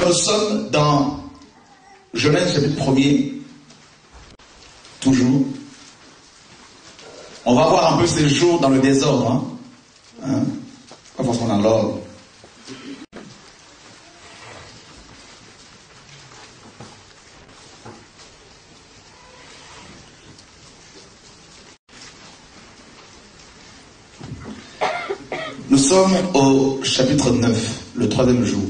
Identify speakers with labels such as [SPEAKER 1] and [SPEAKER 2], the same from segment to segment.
[SPEAKER 1] Nous sommes dans Genèse chapitre 1er, toujours. On va voir un peu ces jours dans le désordre, pas forcément dans l'ordre. Nous sommes au chapitre 9, le 3e jour.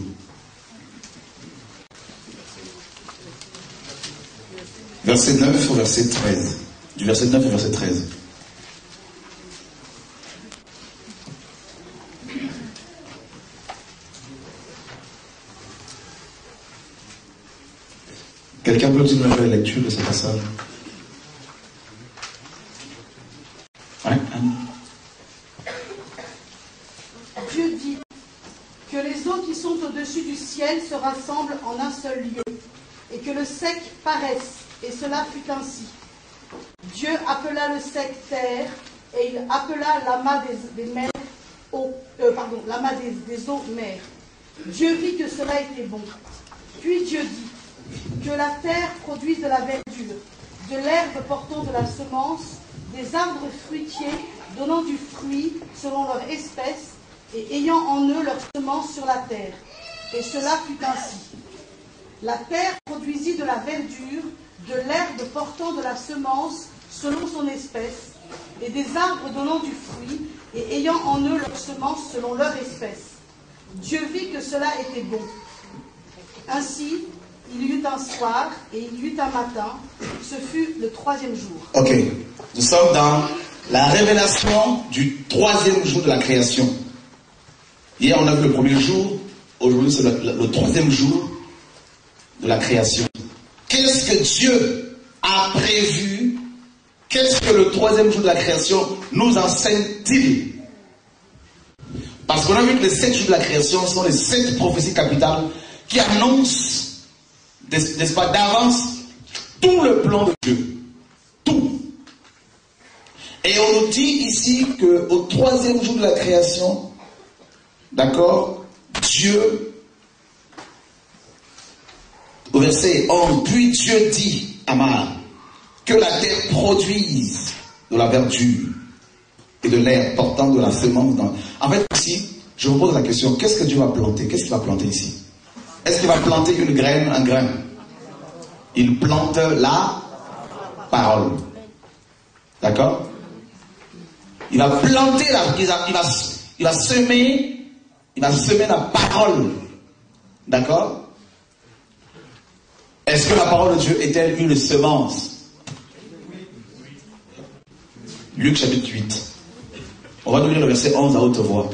[SPEAKER 1] Verset 9 au verset 13. Du verset 9 au verset 13. Quelqu'un peut-il me faire la lecture de ce passage? Ouais,
[SPEAKER 2] Dieu dit que les eaux qui sont au-dessus du ciel se rassemblent en un seul lieu, et que le sec paraisse, et cela fut ainsi. Dieu appela le sec terre, et il appela l'amas des mers l'amas des eaux mer. Dieu vit que cela était bon. Puis Dieu dit que la terre produise de la verdure, de l'herbe portant de la semence, des arbres fruitiers donnant du fruit selon leur espèce, et ayant en eux leur semence sur la terre. Et cela fut ainsi. La terre produisit de la verdure, de l'herbe portant de la semence selon son espèce, et des arbres donnant du fruit, et ayant en eux leur semence selon leur espèce. Dieu vit que cela était bon. Ainsi, il y eut un soir, et il y eut un matin, ce fut le 3e jour.
[SPEAKER 1] Ok, nous sommes dans la révélation du 3e jour de la création. Hier, on a vu le 1er jour. Aujourd'hui, c'est le 3e jour de la création. Qu'est-ce que Dieu a prévu? Qu'est-ce que le 3e jour de la création nous enseigne-t-il? Parce qu'on a vu que les 7 jours de la création sont les 7 prophéties capitales qui annoncent, n'est-ce pas, d'avance, tout le plan de Dieu. Tout. Et on nous dit ici qu'au 3e jour de la création, d'accord, Dieu, au verset 11, puis Dieu dit à Mar, que la terre produise de la verdure et de l'herbe portant de la semence. En fait, ici, je vous pose la question, qu'est-ce que Dieu va planter? Qu'est-ce qu'il va planter ici? Est-ce qu'il va planter une graine, un grain? Il plante la parole. D'accord? Il va planter il va semer la parole. D'accord? Est-ce que la parole de Dieu est-elle une semence? Luc chapitre 8. On va nous lire le verset 11 à haute voix.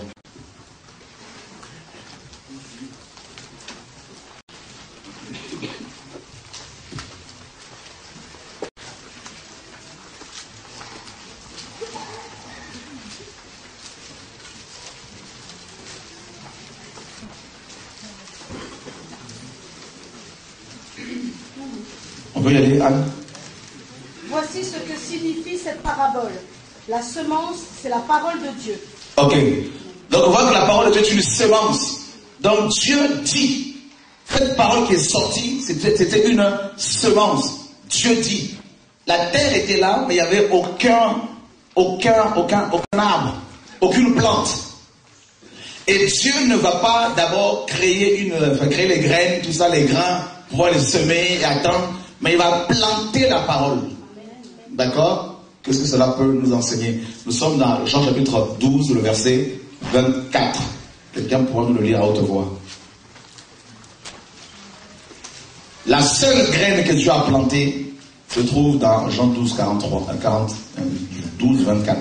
[SPEAKER 1] On peut y aller, Anne?
[SPEAKER 2] Voici ce que signifie cette parabole. La semence, c'est la parole de Dieu.
[SPEAKER 1] Ok. Donc on voit que la parole de Dieu est une semence. Donc Dieu dit, cette parole qui est sortie, c'était une semence. Dieu dit, la terre était là, mais il n'y avait aucun arbre, aucune plante. Et Dieu ne va pas d'abord créer les graines, tout ça, les grains, pouvoir les semer et attendre, mais il va planter la parole. D'accord? Qu'est-ce que cela peut nous enseigner? Nous sommes dans Jean chapitre 12, le verset 24. Quelqu'un pourra nous le lire à haute voix. La seule graine que Dieu a plantée se trouve dans Jean 12, 12, 24.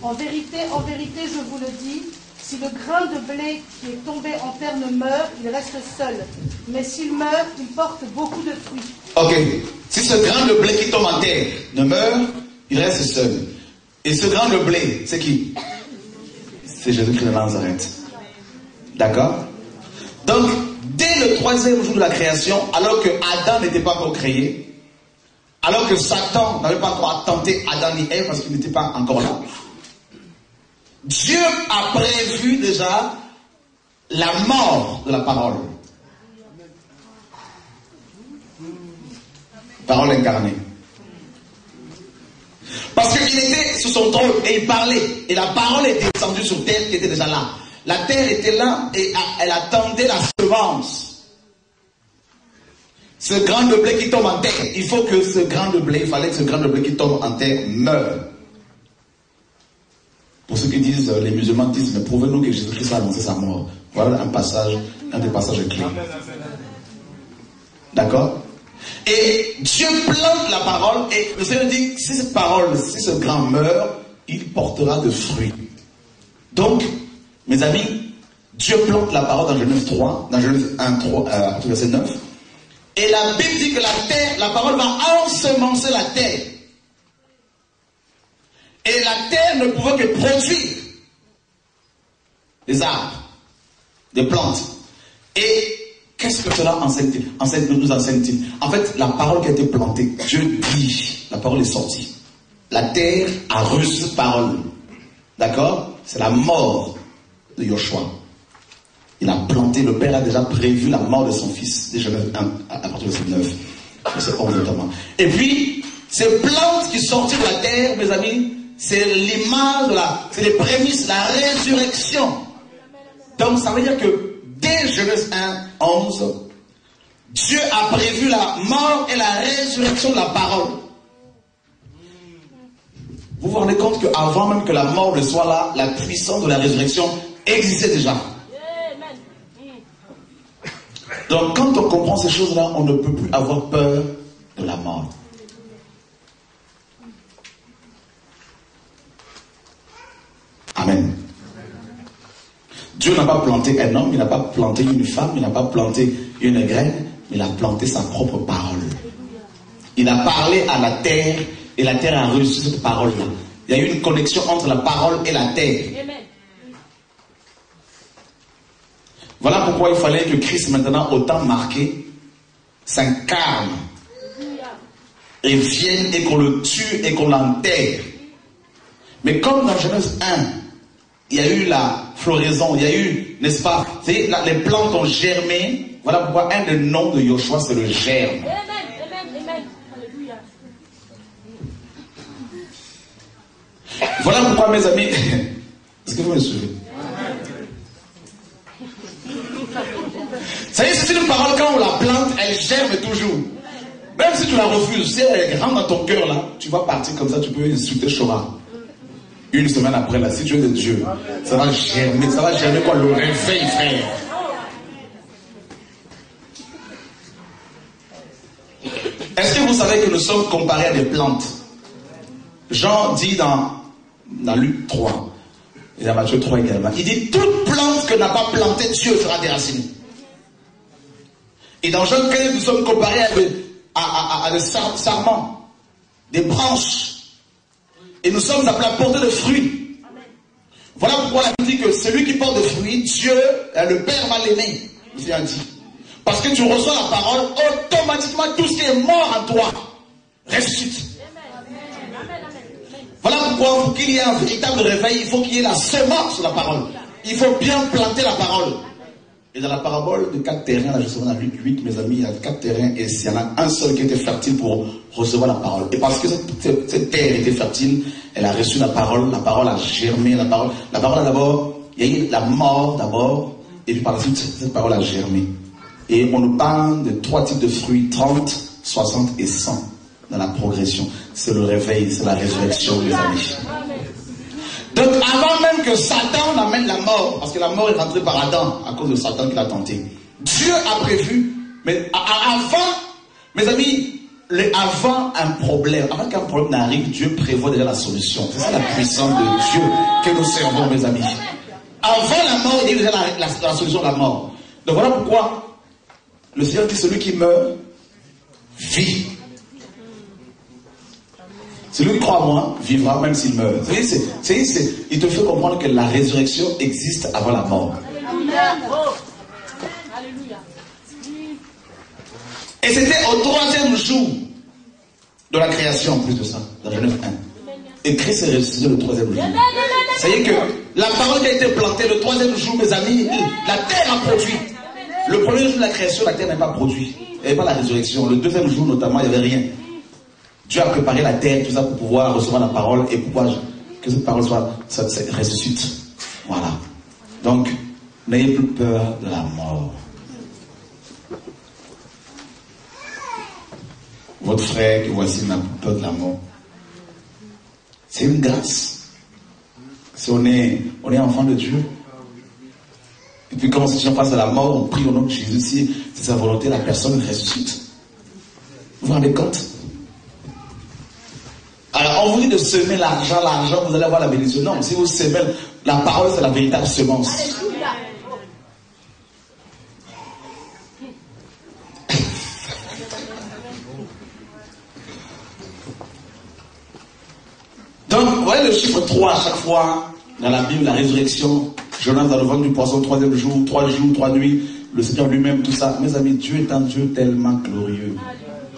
[SPEAKER 2] En vérité, je vous le dis, si le grain de blé qui est tombé en terre ne meurt, il reste seul. Mais s'il meurt, il porte beaucoup de fruits.
[SPEAKER 1] Ok. Si ce grain de blé qui tombe en terre ne meurt, il reste seul. Et ce grain de blé, c'est qui? C'est Jésus-Christ de Nazareth. D'accord? Donc, dès le 3e jour de la création, alors que Adam n'était pas encore créé, alors que Satan n'avait pas encore tenté Adam et Ève parce qu'il n'était pas encore là, Dieu a prévu prévu déjà la mort de la parole. Parole incarnée. Parce qu'il était sur son trône et il parlait. Et la parole était descendue sur terre qui était déjà là. La terre était là et elle attendait la semence. Ce grain de blé qui tombe en terre. Il faut que ce grain de blé, il fallait que ce grain de blé qui tombe en terre meure. Pour ceux qui disent, les musulmans disent, mais prouvez-nous que Jésus-Christ a annoncé sa mort. Voilà un passage, un des passages clés. D'accord? Et Dieu plante la parole et le Seigneur dit, si cette parole, si ce grain meurt, il portera de fruits. Donc, mes amis, Dieu plante la parole dans Genèse 3, dans Genèse 1, 3, verset 9. Et la Bible dit que la terre, la parole va ensemencer la terre. Et la terre ne pouvait que produire des arbres, des plantes. Et qu'est-ce que cela nous enseigne-t-il? En fait, la parole qui a été plantée, Dieu dit, la parole est sortie. La terre a reçu cette parole. D'accord? C'est la mort de Joshua. Il a planté, le Père a déjà prévu la mort de son fils. Déjà à partir de verset 9. Verset 11 notamment. Et puis, ces plantes qui sortent de la terre, mes amis, c'est l'image, c'est les prémices, la résurrection. Donc ça veut dire que dès Genèse 1, 11, Dieu a prévu la mort et la résurrection de la parole. Vous vous rendez compte qu'avant même que la mort ne soit là, la puissance de la résurrection existait déjà. Donc quand on comprend ces choses-là, on ne peut plus avoir peur de la mort. Amen. Dieu n'a pas planté un homme, il n'a pas planté une femme, il n'a pas planté une graine, il a planté sa propre parole. Il a parlé à la terre et la terre a reçu cette parole-là. Il y a eu une connexion entre la parole et la terre. Voilà pourquoi il fallait que Christ, maintenant, au temps marqué, s'incarne et vienne et qu'on le tue et qu'on l'enterre. Mais comme dans Genèse 1, il y a eu la floraison, il y a eu, n'est-ce pas, les plantes ont germé. Voilà pourquoi un des noms de Joshua, c'est le germe. Voilà pourquoi, mes amis, est-ce que vous me suivez? Ça y est, c'est une parole, quand on la plante, elle germe toujours. Même si tu la refuses, si elle rentre dans ton cœur là, tu vas partir comme ça, tu peux insulter Shora. Une semaine après là, si tu es de Dieu, ça va germer quoi, le réveil, frère. Est-ce que vous savez que nous sommes comparés à des plantes? Jean dit dans Luc 3, et dans Matthieu 3 également, il dit toute plante que n'a pas plantée Dieu sera déracinée. Et dans Jean 15, nous sommes comparés à des sarments, des branches. Et nous sommes appelés à porter des fruits. Voilà pourquoi la Bible dit que celui qui porte des fruits, Dieu, le Père va l'aimer. Il a dit. Parce que tu reçois la parole, automatiquement tout ce qui est mort en toi ressuscite. Voilà pourquoi pour qu'il y ait un véritable réveil, il faut qu'il y ait la semence de la parole. Il faut bien planter la parole. Et dans la parabole de 4 terrains, là justement dans Luc 8, mes amis, il y a 4 terrains et il y en a un seul qui était fertile pour recevoir la parole. Et parce que cette terre était fertile, elle a reçu la parole a germé, la parole a d'abord, il y a eu la mort d'abord, et puis par la suite, cette parole a germé. Et on nous parle de 3 types de fruits, 30, 60 et 100 dans la progression. C'est le réveil, c'est la résurrection, mes amis. Donc avant même que Satan n'amène la mort, parce que la mort est rentrée par Adam à cause de Satan qui l'a tenté, Dieu a prévu, mais avant, mes amis, avant un problème, avant qu'un problème n'arrive, Dieu prévoit déjà la solution. C'est ça la puissance de Dieu que nous servons, mes amis. Avant la mort, il y a déjà la solution de la mort. Donc voilà pourquoi le Seigneur dit celui qui meurt, vit. Celui qui croit en moi vivra même s'il meurt. Vous voyez, il te fait comprendre que la résurrection existe avant la mort.
[SPEAKER 2] Alléluia.
[SPEAKER 1] Et c'était au 3e jour de la création, en plus de ça, dans Genèse 1. Et Christ est ressuscité le troisième jour. Ça y est que la parole qui a été plantée le troisième jour, mes amis, la terre a produit. Le premier jour de la création, la terre n'a pas produit. Il n'y avait pas la résurrection. Le deuxième jour, notamment, il n'y avait rien. Dieu a préparé la terre, tout ça, pour pouvoir recevoir la parole et pouvoir que cette parole ça ressuscite. Voilà. Donc, n'ayez plus peur de la mort. Votre frère que voici n'a plus peur de la mort. C'est une grâce. Si on est enfant de Dieu. Et puis quand on se face à la mort, on prie au nom de Jésus. Si c'est sa volonté, la personne ressuscite. Vous vous rendez compte? Alors on vous dit de semer l'argent, vous allez avoir la bénédiction. Non, si vous semez la parole, c'est la véritable semence. Donc, vous voyez le chiffre 3 à chaque fois dans la Bible, la résurrection, Jonas dans le ventre du poisson, troisième jour, 3 jours, 3 nuits, le Seigneur lui-même, tout ça. Mes amis, Dieu est un Dieu tellement glorieux.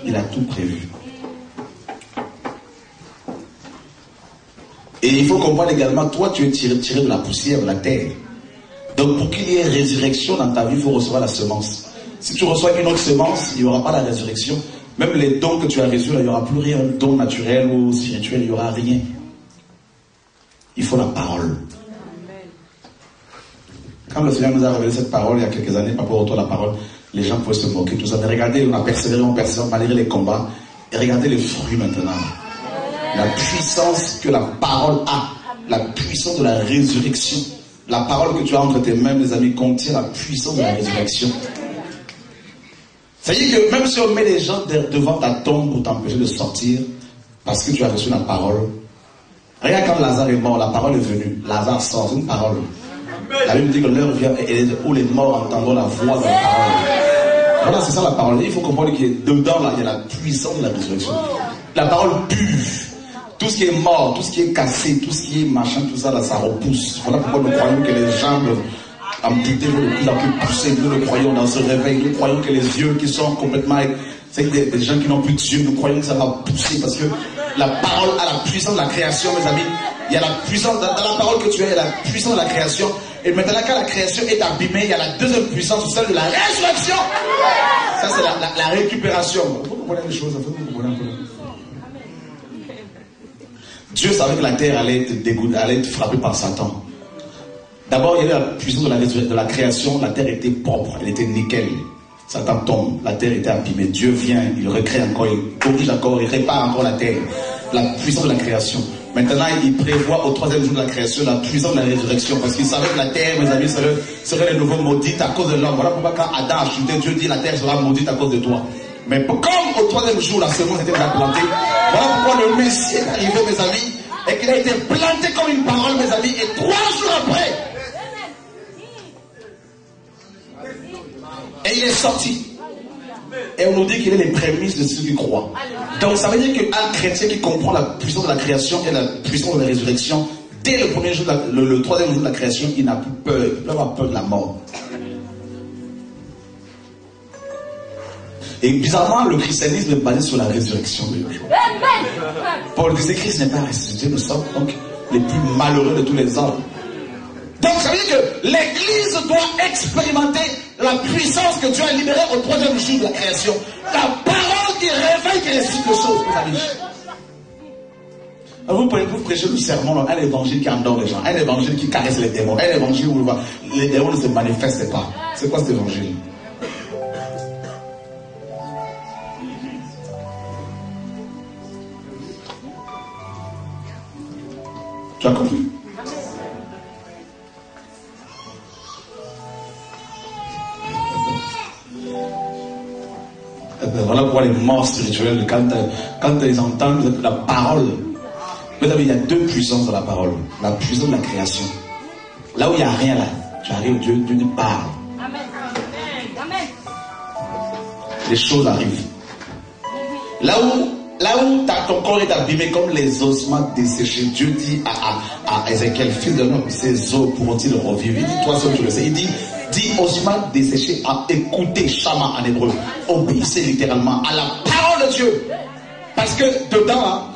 [SPEAKER 1] Il a tout prévu. Et il faut comprendre également, toi tu es tiré de la poussière, de la terre. Donc pour qu'il y ait résurrection dans ta vie, il faut recevoir la semence. Si tu reçois une autre semence, il n'y aura pas la résurrection. Même les dons que tu as reçus, il n'y aura plus rien, don naturel ou spirituel, il n'y aura rien. Il faut la parole. Quand le Seigneur nous a révélé cette parole il y a quelques années, par rapport au retour de la parole, les gens pouvaient se moquer, tout ça. Mais regardez, on a persévéré, malgré les combats. Et regardez les fruits maintenant. La puissance que la parole a, la puissance de la résurrection. La parole que tu as entre tes mains, mes amis, contient la puissance de la résurrection. C'est-à-dire que même si on met les gens devant ta tombe pour t'empêcher de sortir, parce que tu as reçu la parole, regarde quand Lazare est mort, la parole est venue. Lazare sort, c'est une parole. La Bible dit que l'heure vient où les morts entendront la voix de la parole. Voilà, c'est ça la parole. Il faut comprendre que dedans, là, il y a la puissance de la résurrection. La parole pue. Tout ce qui est mort, tout ce qui est cassé, tout ce qui est machin, tout ça, là, ça repousse. Voilà pourquoi nous croyons que les jambes amputées vont de plus en plus pousser. Nous le croyons dans ce réveil. Nous croyons que les yeux qui sont complètement... C'est des gens qui n'ont plus d'yeux. Nous croyons que ça va pousser parce que la parole a la puissance de la création, mes amis. Il y a la puissance, dans la parole que tu as, il y a la puissance de la création. Et maintenant, quand la création est abîmée, il y a la deuxième puissance, celle de la résurrection. Ça, c'est la récupération. Vous comprenez les choses, vous comprenez un peu. Dieu savait que la terre allait être frappée par Satan. D'abord, il y avait la puissance de la création. La terre était propre, elle était nickel. Satan tombe, la terre était abîmée. Dieu vient, il recrée encore, il corrige encore, il répare encore la terre. La puissance de la création. Maintenant, il prévoit au troisième jour de la création la puissance de la résurrection. Parce qu'il savait que la terre, mes amis, serait de nouveau maudite à cause de l'homme. Voilà pourquoi quand Adam a chuté, Dieu dit la terre sera maudite à cause de toi. Mais comme au troisième jour, la semence était déjà plantée, voilà pourquoi le Messie est arrivé, mes amis, et qu'il a été planté comme une parole, mes amis, et 3 jours après, et il est sorti. Et on nous dit qu'il est les prémices de ceux qui croient. Donc ça veut dire qu'un chrétien qui comprend la puissance de la création et la puissance de la résurrection, dès le premier jour, le troisième jour de la création, il n'a plus peur, il ne peut avoir peur de la mort. Et bizarrement, le christianisme est basé sur la résurrection de nos jours. Paul disait que Christ n'est pas ressuscité, nous sommes donc les plus malheureux de tous les hommes. Donc ça veut dire que l'Église doit expérimenter la puissance que Dieu a libérée au troisième jour de la création. La parole qui réveille, qui ressuscite les choses, mes amis. Alors vous prêchez le sermon, un évangile qui endort les gens, un évangile qui caresse les démons, un évangile où les démons ne se manifestent pas. C'est quoi cet évangile? Tu as compris? Voilà pourquoi les morts spirituels, quand ils entendent la parole, vous savez, il y a 2 puissances dans la parole. La puissance de la création. Là où il n'y a rien, là, tu arrives, Dieu te parle. Les choses arrivent. Là où ton corps est abîmé comme les ossements desséchés, Dieu dit à Ézéchiel, fils de l'homme, ces os pourront-ils revivre? Il dit, toi seul tu le sais. Il dit ossements desséchés, écoutez Shama en hébreu, obéissez littéralement à la parole de Dieu. Parce que dedans,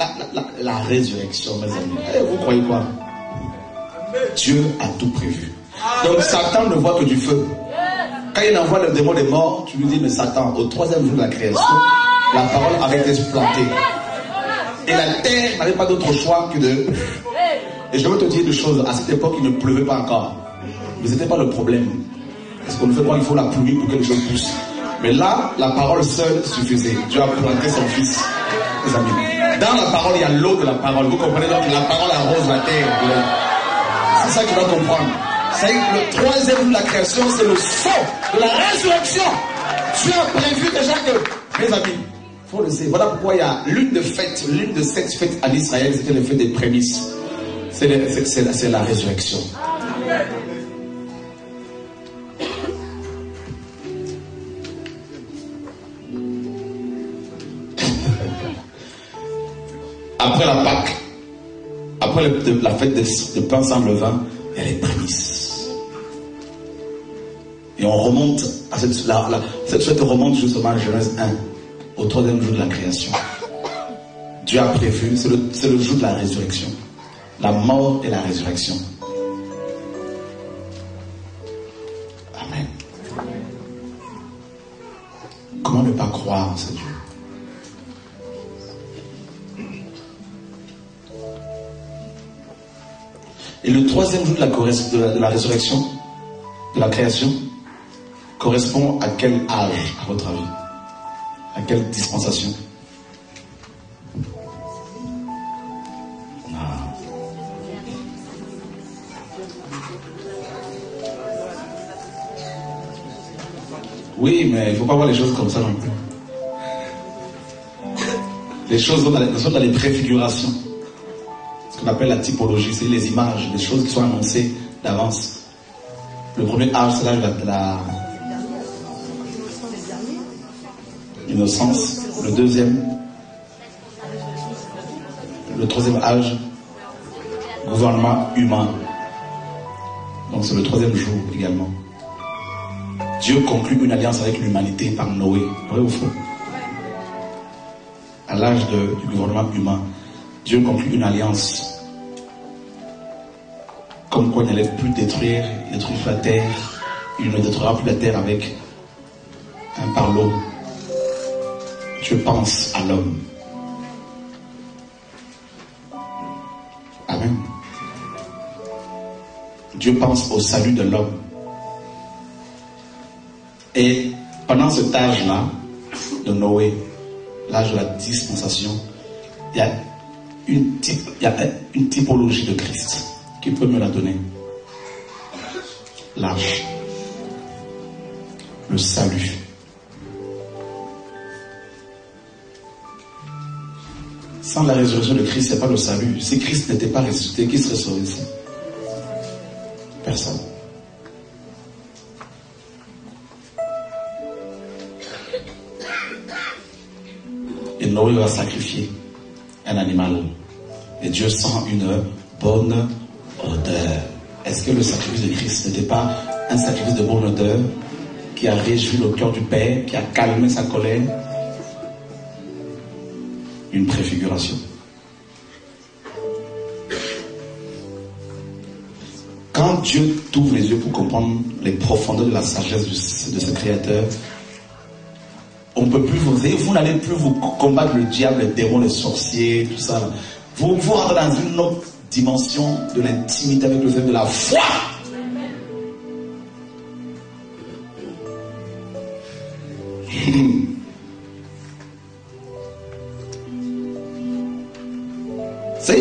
[SPEAKER 1] la résurrection, mes amis. Vous croyez quoi? Dieu a tout prévu. Donc Satan ne voit que du feu. Quand il envoie le démon des morts, tu lui dis, mais Satan, au 3e jour de la création, la parole avait été plantée. Et la terre n'avait pas d'autre choix que de... Et je vais te dire une chose, à cette époque, il ne pleuvait pas encore. Mais ce n'était pas le problème. Parce qu'on ne fait pas, il faut la pluie pour que les choses poussent. Mais là, la parole seule suffisait. Dieu a planté son fils. Les amis. Dans la parole, il y a l'eau de la parole. Vous comprenez donc que la parole arrose la terre. C'est ça qu'il doit comprendre. C'est le 3e jour de la création, c'est le sang de la résurrection. Dieu a prévu déjà que, mes amis, il faut le savoir. Voilà pourquoi il y a l'une de 7 fêtes en Israël, c'était le fait des prémices. C'est la résurrection. Après la Pâque, après la fête de pain sans levain, il y a les prémices. Et on remonte à cette fête remonte justement à Genèse 1, au 3e jour de la création. Dieu a prévu, c'est le jour de la résurrection. La mort et la résurrection. Amen. Comment ne pas croire en ce Dieu? Et le 3e jour de la résurrection, de la création, correspond à quel âge, à votre avis? À quelle dispensation? Oui, mais il ne faut pas voir les choses comme ça non plus. Les choses sont dans les préfigurations. Ce qu'on appelle la typologie, c'est les images, les choses qui sont annoncées d'avance. Le premier âge, c'est l'âge de la innocence. Le deuxième, le 3e âge, gouvernement humain. Donc c'est le 3e jour également. Dieu conclut une alliance avec l'humanité par Noé. Vrai ou faux? À l'âge du gouvernement humain, Dieu conclut une alliance. Comme quoi il n'allait plus détruire la terre. Il ne détruira plus la terre avec un parlot. Dieu pense à l'homme. Amen. Dieu pense au salut de l'homme. Et pendant cet âge-là, de Noé, l'âge de la dispensation, il y a une typologie de Christ. Qui peut me la donner? L'âge, le salut. Sans la résurrection de Christ, il n'y a pas le salut. Si Christ n'était pas ressuscité, qui serait sauvé ici? Personne. Et Noé va sacrifier un animal. Et Dieu sent une bonne odeur. Est-ce que le sacrifice de Christ n'était pas un sacrifice de bonne odeur qui a réjoui le cœur du Père, qui a calmé sa colère? Une préfiguration. Quand Dieu t'ouvre les yeux pour comprendre les profondeurs de la sagesse de ce Créateur, on peut plus vous n'allez plus vous combattre le diable, les démons, les sorciers, tout ça. Vous rentrez dans une autre dimension de l'intimité avec le fait de la foi.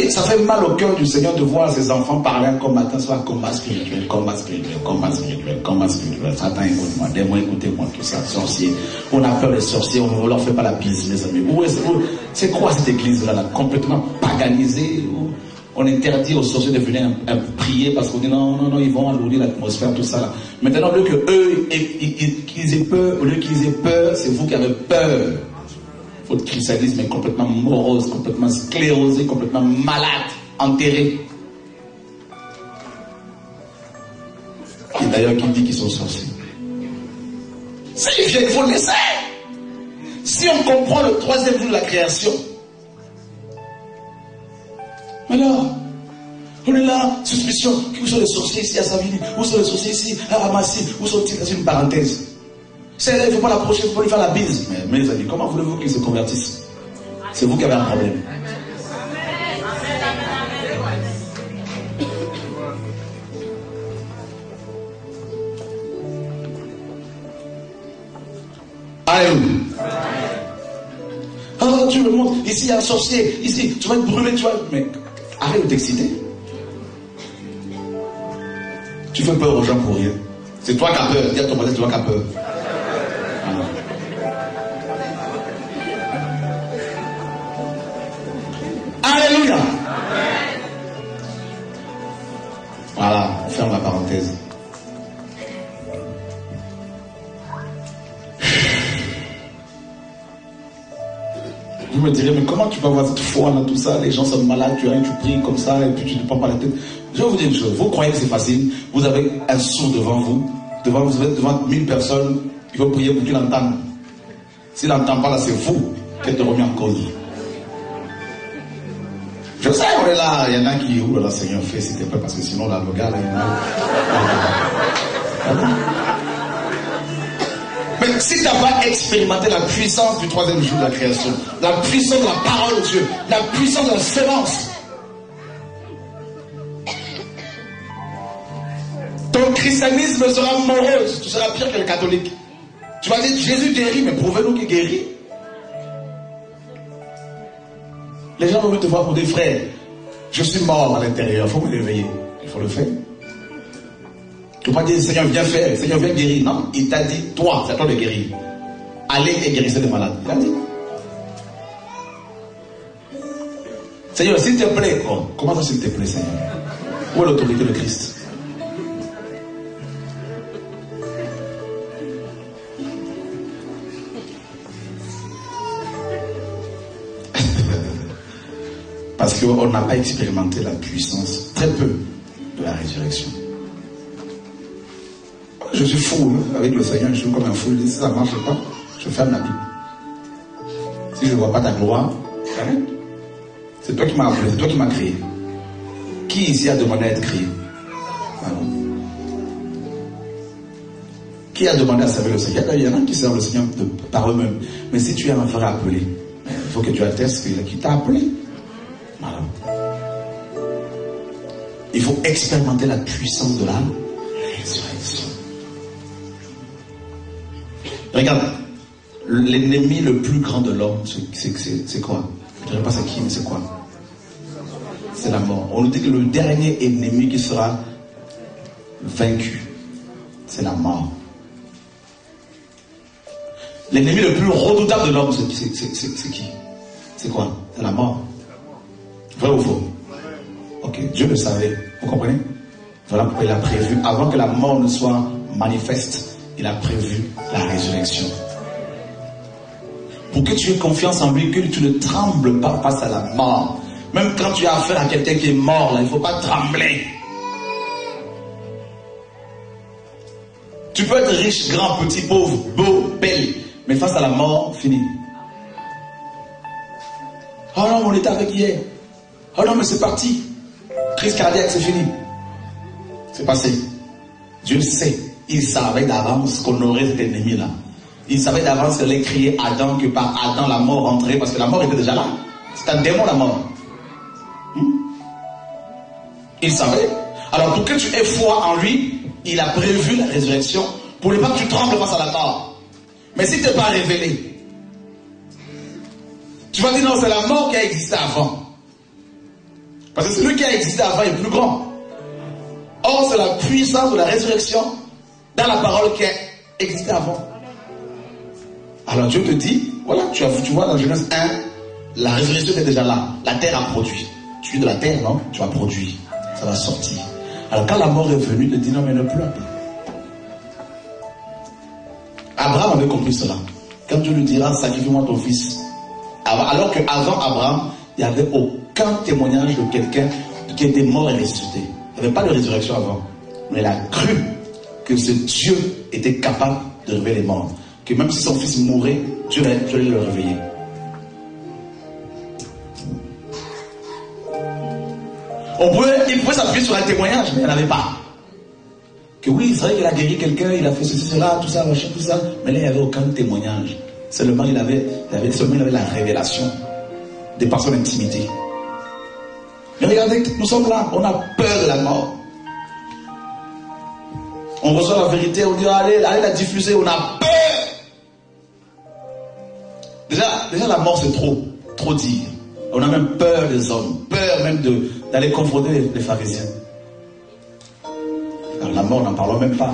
[SPEAKER 1] Ça fait mal au cœur du Seigneur de voir ses enfants parler en combattant sur un combat spirituel, combat spirituel, combat spirituel, combat spirituel. Satan, écoute-moi, démon, écoutez-moi, tout ça, sorcier. On a peur des sorciers, on ne leur fait pas la bise, mes amis. C'est quoi cette église-là, complètement paganisée? On interdit aux sorciers de venir prier parce qu'on dit non, ils vont alourdir l'atmosphère, tout ça. Là. Maintenant, au lieu qu'eux, qu'ils aient peur, c'est vous qui avez peur. Votre christianisme est complètement morose, complètement sclérosé, complètement malade, enterré. Et d'ailleurs, qui dit qu'ils sont sorciers? C'est les vieux, il faut le laisser. Si on comprend le 3e jour de la création, Alors, on est là, suspicion. Où sont les sorciers ici à Savigny? Où sont les sorciers ici à Amassi? Où sont-ils? C'est une parenthèse. C'est là, il ne faut pas l'approcher, il faut pas lui faire la bise. Mais mes amis, comment voulez-vous qu'ils se convertissent? C'est vous qui avez un problème. Alléluia. Oh, tu me montres, ici il y a un sorcier, ici, tu vas être brûlé, tu vas... Mais arrête de t'exciter. Tu fais peur aux gens pour rien. C'est toi qui as peur. Dis à ton voisin, c'est toi qui as peur. Alléluia. Voilà, on ferme la parenthèse. Vous me direz, mais comment tu peux avoir cette foi dans tout ça? Les gens sont malades, tu pries comme ça, et puis tu ne prends pas la tête. Je vais vous dire une chose, vous croyez que c'est facile? Vous avez un sourd devant vous, vous êtes devant 1000 personnes, il faut prier pour qu'il entende. S'il n'entend pas là, c'est vous qui êtes remis en cause. Je sais, on est là, il y en a qui, ouh là, Seigneur, fais s'il te plaît, parce que sinon, là, le gars, là, il a... Mais si tu n'as pas expérimenté la puissance du troisième jour de la création, la puissance de la parole de Dieu, la puissance de la sémence, ton christianisme sera morose, tu seras pire que le catholique. Tu vas dire Jésus guérit, mais prouvez-nous qu'il guérit. Les gens vont te voir pour des frères. Je suis mort à l'intérieur, il faut me réveiller. Il faut le faire. Tu ne peux pas dire Seigneur viens faire, Seigneur viens guérir. Non, il t'a dit toi, c'est à toi de guérir. Allez et guérissez les malades. Il a dit. Seigneur, s'il te plaît, oh, comment ça s'il te plaît, Seigneur? Où est l'autorité de Christ? Parce qu'on n'a pas expérimenté la puissance, très peu, de la résurrection. Je suis fou hein, avec le Seigneur, je suis comme un fou. Si ça ne marche pas, je ferme la Bible. Si je ne vois pas ta gloire, arrête. C'est toi qui m'as appelé, c'est toi qui m'as créé. Qui ici a demandé à être créé? Qui a demandé à servir le Seigneur? Il y en a qui servent le Seigneur par eux-mêmes. Mais si tu es un vrai appelé, il faut que tu attestes qu'il t'a appelé. Voilà. Il faut expérimenter la puissance de la résurrection. Regarde, l'ennemi le plus grand de l'homme, c'est quoi? Je ne dirais pas c'est qui, mais c'est quoi? C'est la mort. On nous dit que le dernier ennemi qui sera vaincu, c'est la mort. L'ennemi le plus redoutable de l'homme, c'est qui? C'est quoi? C'est la mort. Vrai ou faux? Ok, Dieu le savait. Vous comprenez? Voilà pourquoi il a prévu, avant que la mort ne soit manifeste, il a prévu la résurrection. Pour que tu aies confiance en lui, que tu ne trembles pas face à la mort. Même quand tu as affaire à quelqu'un qui est mort, là, il ne faut pas trembler. Tu peux être riche, grand, petit, pauvre, beau, belle, mais face à la mort, fini. Oh non, on était avec hier. Oh non, mais c'est parti. Crise cardiaque, c'est fini. C'est passé. Dieu sait. Il savait d'avance qu'on aurait cet ennemi-là. Il savait d'avance qu'il allait crier Adam, que par Adam la mort rentrait, parce que la mort était déjà là. C'est un démon, la mort. Il savait. Alors pour que tu aies foi en lui, il a prévu la résurrection pour ne pas que tu trembles face à la mort. Mais si tu n'es pas révélé, tu vas dire non, c'est la mort qui a existé avant. Parce que celui qui a existé avant est plus grand. Or, c'est la puissance de la résurrection dans la parole qui a existé avant. Alors Dieu te dit, voilà, tu vois dans Genèse 1, la résurrection est déjà là. La terre a produit. Tu es de la terre, non? Tu as produit. Ça va sortir. Alors quand la mort est venue, il dit non, mais ne pleure pas. Abraham avait compris cela. Quand Dieu lui dira, sacrifie-moi ton fils. Alors qu'avant Abraham, il n'y avait aucun témoignage de quelqu'un qui était mort et ressuscité. Il n'y avait pas de résurrection avant. Mais il a cru que ce Dieu était capable de réveiller les morts. Que même si son fils mourait, Dieu allait le réveiller. Il pouvait s'appuyer sur un témoignage, mais il n'y en avait pas. Que oui, c'est vrai qu'il a guéri quelqu'un, il a fait ceci, cela, tout ça, machin, tout ça, mais là, il n'y avait aucun témoignage. Seulement, il avait la révélation des personnes intimité. Mais regardez, nous sommes là, on a peur de la mort. On reçoit la vérité, on dit allez la diffuser, on a peur. Déjà la mort c'est trop dire. On a même peur des hommes, peur même d'aller confronter les pharisiens. Alors, la mort, n'en parlons même pas.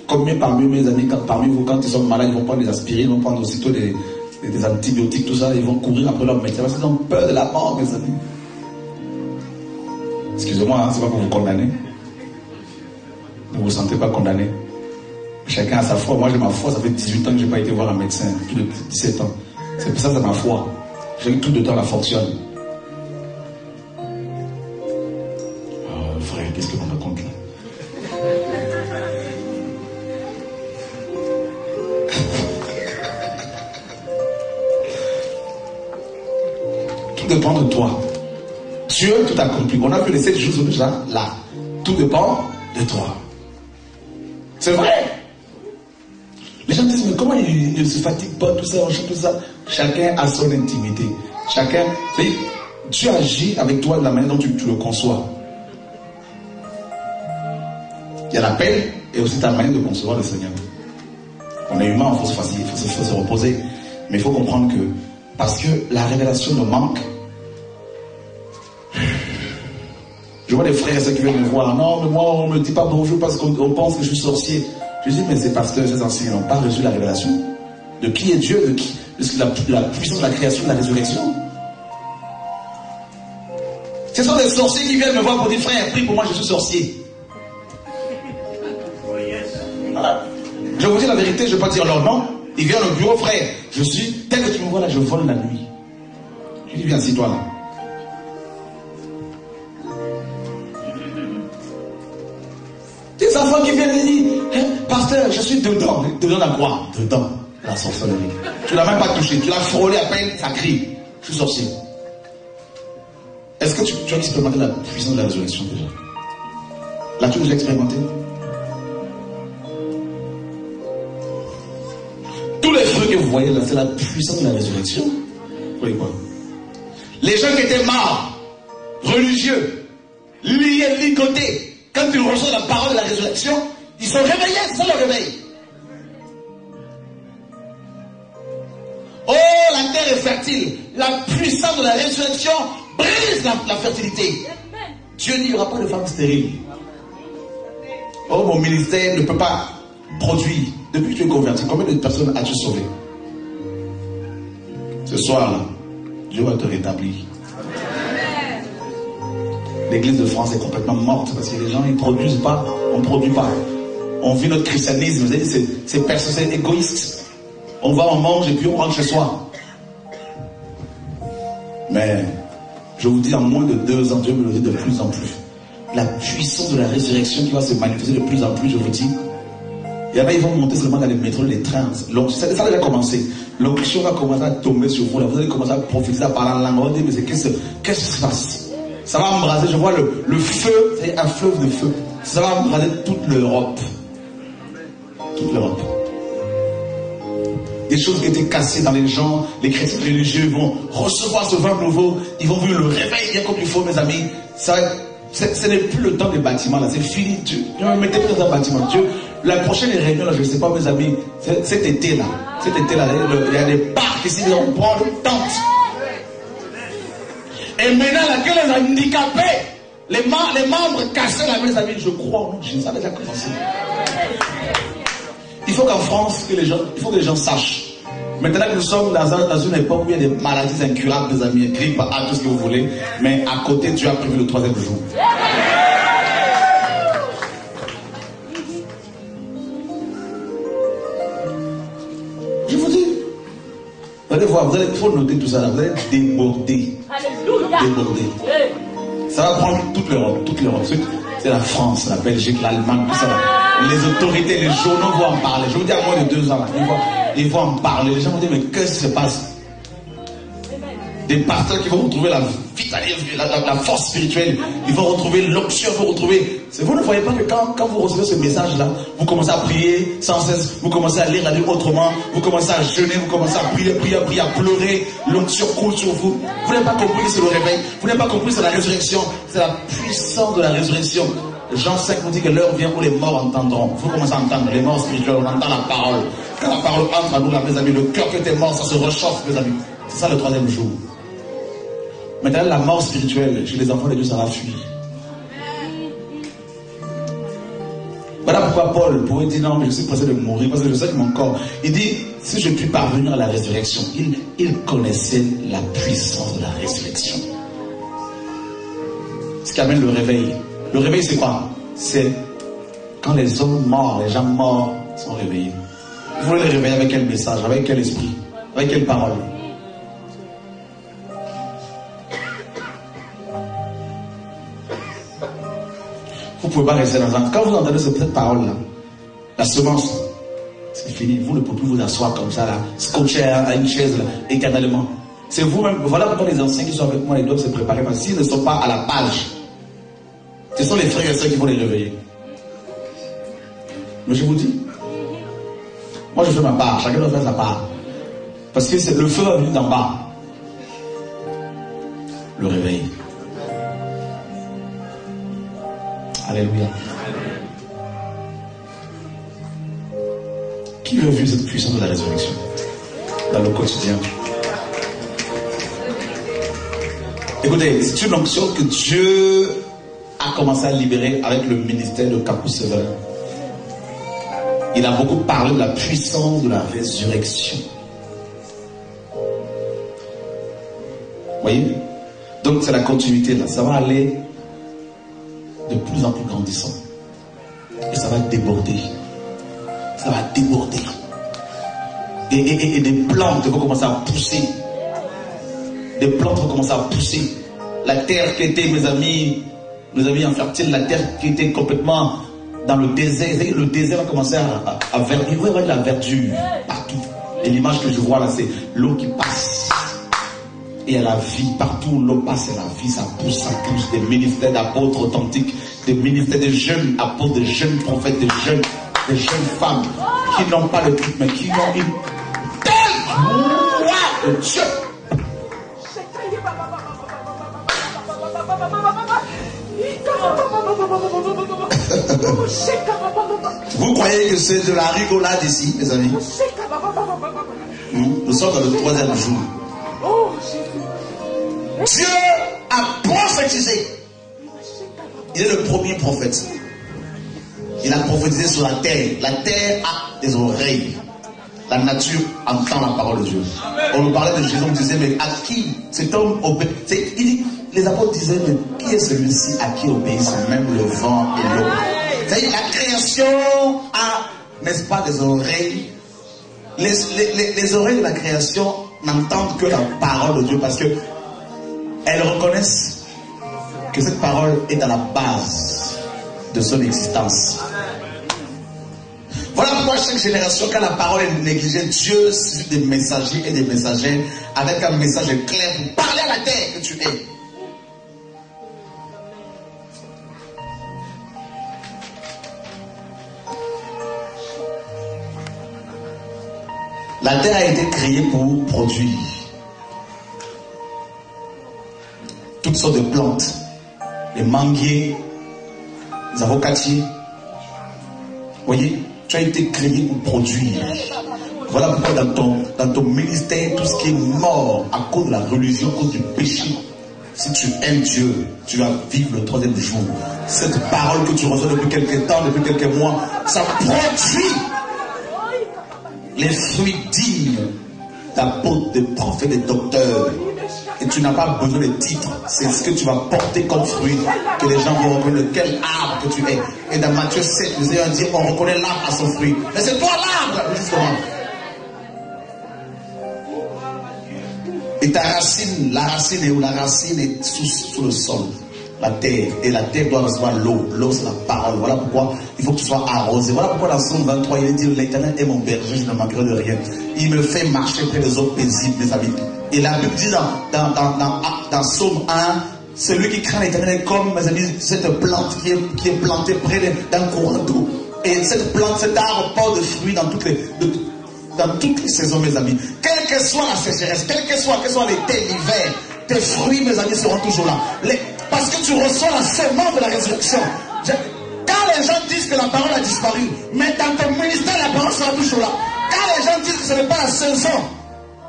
[SPEAKER 1] Combien parmi mes amis, parmi vous, quand ils sont malades, ils vont prendre des aspirines, ils vont prendre aussitôt des antibiotiques, tout ça, ils vont courir après leur médecin parce qu'ils ont peur de la mort, mes amis. Excusez-moi, hein, c'est pas pour vous condamner. Ne vous sentez pas condamné. Chacun a sa foi. Moi j'ai ma foi, ça fait 18 ans que je n'ai pas été voir un médecin, plus de 17 ans. C'est pour ça que c'est ma foi. J'ai tout le temps la fonctionne. Oh, frère, qu'est-ce que l'on raconte là? Tout dépend de toi. Dieu tout accompli. On a vu les 7 jours déjà là. Tout dépend de toi. C'est vrai. Les gens disent, mais comment il ne se fatigue pas, tout ça. Chacun a son intimité. Chacun, Dieu agit avec toi de la manière dont tu le conçois. Il y a l'appel et aussi ta manière de concevoir le Seigneur. On est humain, il faut se reposer. Mais il faut comprendre que, parce que la révélation nous manque. Je vois des frères et sœurs qui viennent me voir. Non, mais moi, on ne me dit pas bonjour parce qu'on pense que je suis sorcier. Je dis, mais c'est parce que ces anciens n'ont pas reçu la révélation. De qui est Dieu, de la puissance de la création, de la résurrection. Ce sont des sorciers qui viennent me voir pour dire, frère, prie pour moi, je suis sorcier. Voilà. Je vous dis la vérité, je ne vais pas dire leur nom. Ils viennent au bureau, frère, je suis, tel que tu me vois là, je vole la nuit. Je dis, viens, assis-toi là. Des enfants qui viennent et disent, hein, pasteur, je suis dedans. Dedans dans quoi? Dedans, la sorcellerie. Tu l'as même pas touché, tu l'as frôlé à peine, ça crie. Je suis sorcier. Est-ce que tu as expérimenté la puissance de la résurrection déjà? L'as-tu déjà expérimenté? Tous les feux que vous voyez là, c'est la puissance de la résurrection. Vous voyez quoi? Les gens qui étaient morts, religieux, liés, ligotés, quand ils reçoivent la parole de la résurrection, ils sont réveillés, c'est ça le réveil. Oh, la terre est fertile. La puissance de la résurrection brise la fertilité. Dieu dit, il n'y aura pas de femme stérile. Oh, mon ministère ne peut pas produire. Depuis que tu es converti, combien de personnes as-tu sauvé? Ce soir-là, Dieu va te rétablir. L'église de France est complètement morte parce que les gens ils produisent pas, on ne produit pas. On vit notre christianisme, vous savez, c'est égoïste. On va, on mange et puis on rentre chez soi. Mais je vous dis, en moins de 2 ans, Dieu me le dit de plus en plus. La puissance de la résurrection qui va se manifester de plus en plus, je vous dis. Il y en a, ils vont monter seulement dans les métros, les trains. Ça a déjà commencé. L'onction va commencer à tomber sur vous. Là. Vous allez commencer à prophétiser, à parler en langue. On va dire, mais qu'est-ce qui se passe? Ça va embraser, je vois le feu, c'est un fleuve de feu. Ça va embraser toute l'Europe. Toute l'Europe. Des choses qui étaient cassées dans les gens, les chrétiens religieux vont recevoir ce vent nouveau, ils vont vivre le réveil bien comme il faut, mes amis. Ce n'est plus le temps des bâtiments, là, c'est fini. Ne me mettez plus dans un bâtiment. Dieu, la prochaine réunion, là, je ne sais pas, mes amis, cet été-là, il y a des parcs ici, on prend le tente. Et maintenant, là, que les handicapés, les membres cassés, là, mes amis, je crois au nom de Jésus, ça a déjà commencé. Il faut qu'en France, il faut que les gens sachent. Maintenant que nous sommes dans une époque où il y a des maladies incurables, mes amis, grippe, à tout ce que vous voulez, mais à côté, Dieu a prévu le 3e jour. Je vous dis, vous allez voir, il faut noter tout ça là, vous allez déborder. Alléluia. Déborder. Ça va prendre toute l'Europe. C'est la France, la Belgique, l'Allemagne, tout ça. Les autorités, les journaux vont en parler. Je vous dis à moins de 2 ans, là, ils vont en parler. Les gens vont dire, mais qu'est-ce qui se passe? Des pasteurs qui vont retrouver la vitalité, la force spirituelle. Ils vont retrouver l'onction, ils vont retrouver... Vous ne voyez pas que quand vous recevez ce message-là, vous commencez à prier sans cesse, vous commencez à lire la Bible autrement, vous commencez à jeûner, vous commencez à prier, à pleurer, l'onction coule sur vous. Vous n'avez pas compris que c'est le réveil, vous n'avez pas compris que c'est la résurrection, c'est la puissance de la résurrection. Jean 5 nous dit que l'heure vient où les morts entendront. Vous commencez à entendre, les morts spirituels, on entend la parole. Quand la parole entre à nous, là, mes amis, le cœur qui était mort, ça se réchauffe, mes amis. C'est ça le troisième jour. Maintenant, la mort spirituelle, chez les enfants de Dieu, ça va fuir. Voilà pourquoi Paul pouvait dire non, mais je suis pressé de mourir parce que je sais que mon corps. Il dit, si je puis parvenir à la résurrection, il connaissait la puissance de la résurrection. Ce qui amène le réveil. Le réveil, c'est quoi? C'est quand les hommes morts, les gens morts sont réveillés. Vous voulez les réveiller avec quel message, avec quel esprit, avec quelle parole? Vous ne pouvez pas rester dans un... Quand vous entendez cette parole-là, la semence, c'est fini. Vous ne pouvez plus vous asseoir comme ça, là, scotché à une chaise, là, éternellement. C'est vous-même. Voilà pourquoi les anciens qui sont avec moi, ils doivent se préparer. Parce que s'ils ne sont pas à la page, ce sont les frères et sœurs qui vont les réveiller. Mais je vous dis, moi je fais ma part, chacun doit faire sa part. Parce que le feu va venir d'en bas. Le réveil. Alléluia. Qui veut vivre cette puissance de la résurrection dans le quotidien? Écoutez, c'est une onction que Dieu a commencé à libérer avec le ministère de Campus Seven. Il a beaucoup parlé de la puissance de la résurrection. Vous voyez? Donc c'est la continuité là. Ça va aller de plus en plus grandissant. Et ça va déborder. Ça va déborder. Et des plantes vont commencer à pousser. Des plantes vont commencer à pousser. La terre qui était, mes amis infertiles, la terre qui était complètement dans le désert. Le désert va commencer à verdir. Il va y avoir de la verdure partout. Et l'image que je vois là, c'est l'eau qui passe. Et il y a la vie. Partout où l'eau passe, il y a la vie. Ça pousse. Des ministères d'apôtres authentiques, des ministères de jeunes apôtres, de jeunes prophètes, de jeunes femmes qui n'ont pas le titre, mais qui ont une telle gloire de Dieu. Vous croyez que c'est de la rigolade ici, mes amis? Nous sommes dans le troisième jour. Dieu a prophétisé. Il est le premier prophète. Il a prophétisé sur la terre. La terre a des oreilles. La nature entend la parole de Dieu. On nous parlait de Jésus, on disait, mais à qui cet homme obéit? Les apôtres disaient, mais qui est celui-ci à qui obéissent même le vent et l'eau? C'est-à-dire, la création a, n'est-ce pas, des oreilles. Les oreilles de la création n'entendent que la parole de Dieu parce que elles reconnaissent que cette parole est à la base de son existence. Voilà pourquoi chaque génération, quand la parole est négligée, Dieu suit des messagers et des messagères avec un message clair pour parler à la terre que tu es. La terre a été créée pour produire toutes sortes de plantes, les manguiers, les avocatiers. Vous voyez, tu as été créé pour produire. Voilà pourquoi dans ton ministère, tout ce qui est mort à cause de la religion, à cause du péché, si tu aimes Dieu, tu vas vivre le troisième jour. Cette parole que tu reçois depuis quelques temps, depuis quelques mois, ça produit les fruits dignes d'apôtres, de prophètes, de docteurs. Et tu n'as pas besoin de titres. C'est ce que tu vas porter comme fruit que les gens vont reconnaître quel arbre que tu es. Et dans Matthieu 7, le Seigneur dit, on reconnaît l'arbre à son fruit. Mais c'est toi l'arbre, justement. Et ta racine, la racine est sous le sol. la terre. Et la terre doit recevoir l'eau. L'eau, c'est la parole. Voilà pourquoi il faut que tu sois arrosé. Voilà pourquoi dans Psaume 23, il dit, l'Éternel est mon berger, je ne manquerai de rien. Il me fait marcher près des eaux paisibles, mes amis. Et la Bible dit dans Psaume 1, celui qui craint l'Éternel est comme, mes amis, cette plante qui est plantée près d'un courant d'eau. Et cette plante, cet arbre porte de fruits dans toutes les saisons, mes amis. Quelle que soit la sécheresse, quel que soit l'été, l'hiver, tes fruits, mes amis, seront toujours là. Parce que tu reçois la semence de la résurrection. Quand les gens disent que la parole a disparu, mais dans ton ministère, la parole sera toujours là. Quand les gens disent que ce n'est pas la saison,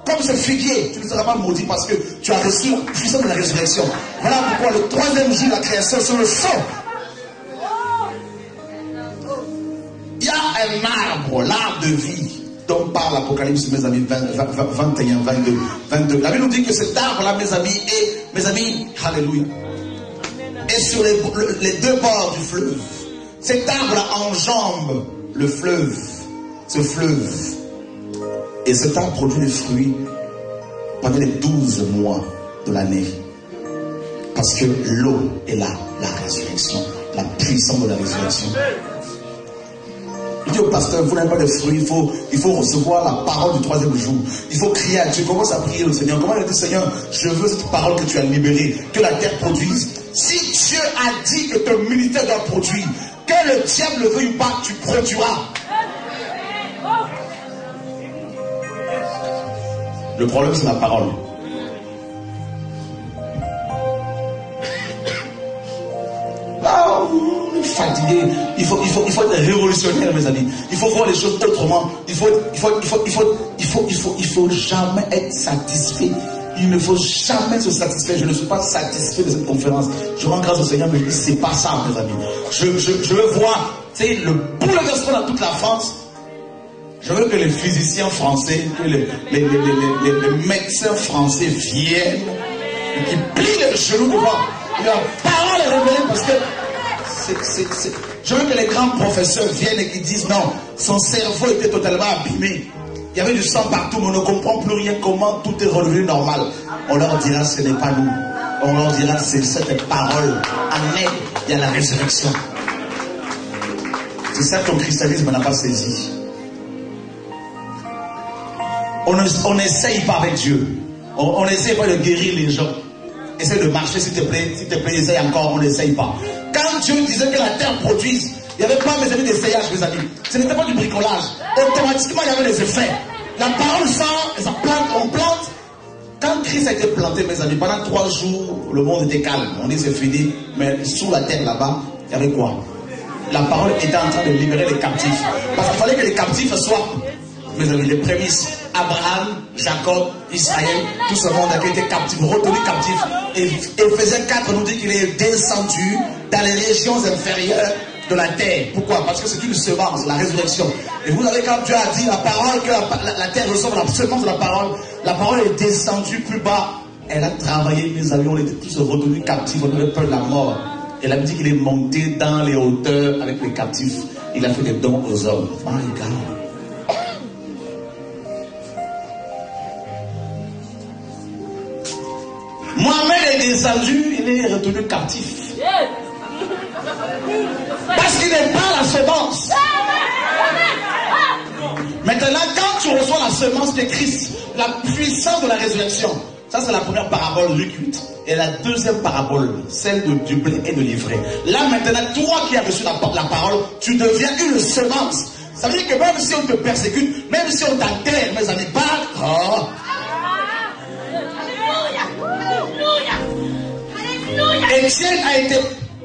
[SPEAKER 1] comme ce figuier, tu ne seras pas maudit parce que tu as reçu la puissance de la résurrection. Voilà pourquoi le troisième jour de la création, c'est le sang. Il y a un arbre, l'arbre de vie, dont parle l'Apocalypse, mes amis, 21, 22. La Bible nous dit que cet arbre-là, mes amis, alléluia, est sur les deux bords du fleuve. Cet arbre-là enjambe le fleuve, ce fleuve. Et cet arbre produit des fruits pendant les 12 mois de l'année. Parce que l'eau est là, la résurrection, la puissance de la résurrection. Il dit au pasteur, vous n'avez pas de fruits, il faut recevoir la parole du troisième jour. Il faut crier à Dieu. Commence à prier au Seigneur. Comment il dit, Seigneur, je veux cette parole que tu as libérée, que la terre produise. Si Dieu a dit que ton ministère doit produire, que le diable le veuille ou pas, tu produiras. Le problème, c'est la parole. On est fatigué. Il faut être révolutionnaire, mes amis. Il faut voir les choses autrement. Il faut jamais être satisfait. Il ne faut jamais se satisfaire. Je ne suis pas satisfait de cette conférence. Je rends grâce au Seigneur, mais c'est pas ça, mes amis. Je veux voir, le bouleversement dans toute la France. Je veux que les physiciens français, que les médecins français viennent et qu'ils plient les genoux devant. La parole est révélée parce que je veux que les grands professeurs viennent et qu'ils disent non, son cerveau était totalement abîmé. Il y avait du sang partout, mais on ne comprend plus rien comment tout est redevenu normal. On leur dira ce n'est pas nous. On leur dira c'est cette parole. En elle, il y a la résurrection. C'est ça que ton christianisme n'a pas saisi. On n'essaye pas avec Dieu. On n'essaye pas de guérir les gens. Essaye de marcher, s'il te plaît, essaye encore, on n'essaye pas. Quand Dieu disait que la terre produise, il n'y avait pas, mes amis, d'essayage, mes amis. Ce n'était pas du bricolage. Automatiquement, il y avait des effets. La parole sort, et ça plante, on plante. Quand Christ a été planté, mes amis, pendant 3 jours, le monde était calme. On dit c'est fini, mais sous la terre là-bas, il y avait quoi? La parole était en train de libérer les captifs. Parce qu'il fallait que les captifs soient, mes amis, les prémices. Abraham, Jacob, Israël, tout ce monde qui était captif, retenu captif. Et Éphésiens 4 nous dit qu'il est descendu dans les régions inférieures de la terre. Pourquoi? Parce que c'est une semence, la résurrection. Et vous savez, quand Dieu a dit la parole, que la terre ressemble à la semence de la parole est descendue plus bas. Elle a travaillé, mes amis, on était tous retenus captifs, on avait peur de la mort. Elle a dit qu'il est monté dans les hauteurs avec les captifs. Il a fait des dons aux hommes. My God. Mohamed est descendu, il est retenu captif. Parce qu'il n'est pas la semence. Maintenant, quand tu reçois la semence de Christ, la puissance de la résurrection, ça c'est la première parabole, Luc 8. Et la deuxième parabole, celle du blé et de l'ivraie. Là maintenant, toi qui as reçu la parole, tu deviens une semence. Ça veut dire que même si on te persécute, même si on t'enterre, mes amis, Étienne a été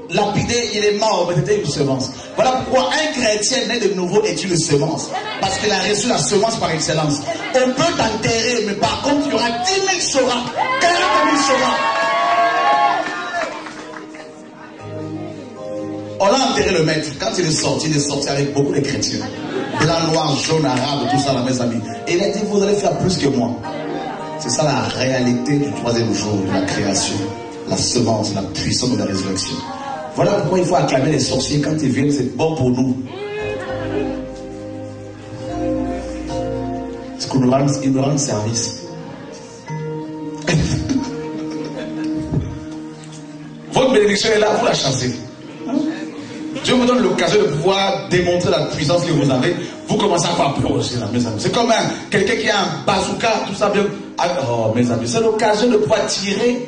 [SPEAKER 1] lapidé, il est mort, mais c'était une semence. Voilà pourquoi un chrétien né de nouveau est une semence. Parce qu'il a reçu la semence par excellence. On peut t'enterrer, mais par contre, il y aura 10 000 Sora, 40 000 Sora. On a enterré le maître. Quand il est sorti avec beaucoup de chrétiens. Blanc, noir, jaune, arabe, tout ça, là, mes amis. Et il a dit, vous allez faire plus que moi. C'est ça la réalité du troisième jour de la création. La semence, la puissance de la résurrection. Voilà pourquoi il faut acclamer les sorciers quand ils viennent, c'est bon pour nous. Parce qu'ils nous rendent service. Votre bénédiction bénédiction est là, vous la chassez. Dieu vous donne l'occasion de pouvoir démontrer la puissance que vous avez. Vous commencez à avoir peur aussi, là, mes amis. C'est comme quelqu'un qui a un bazooka, tout ça. Oh, mes amis, c'est l'occasion de pouvoir tirer.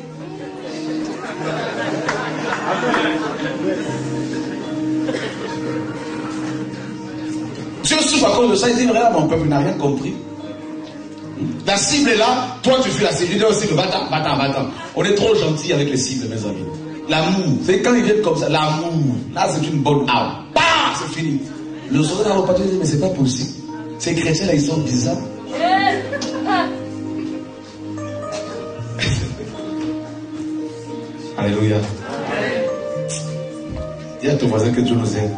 [SPEAKER 1] Dieu souffre à cause de ça. Il dit, vraiment, mon peuple n'a rien compris. La cible est là, toi tu fuis la cible. Il dit aussi, va-t'en. On est trop gentil avec les cibles, mes amis. L'amour, c'est quand ils viennent comme ça, l'amour. Là, c'est une bonne âme. Bah, c'est fini. Le soldat va pas te dire, mais c'est pas possible. Ces chrétiens-là, ils sont bizarres. Alléluia. Dis à ton voisin que Dieu nous aide.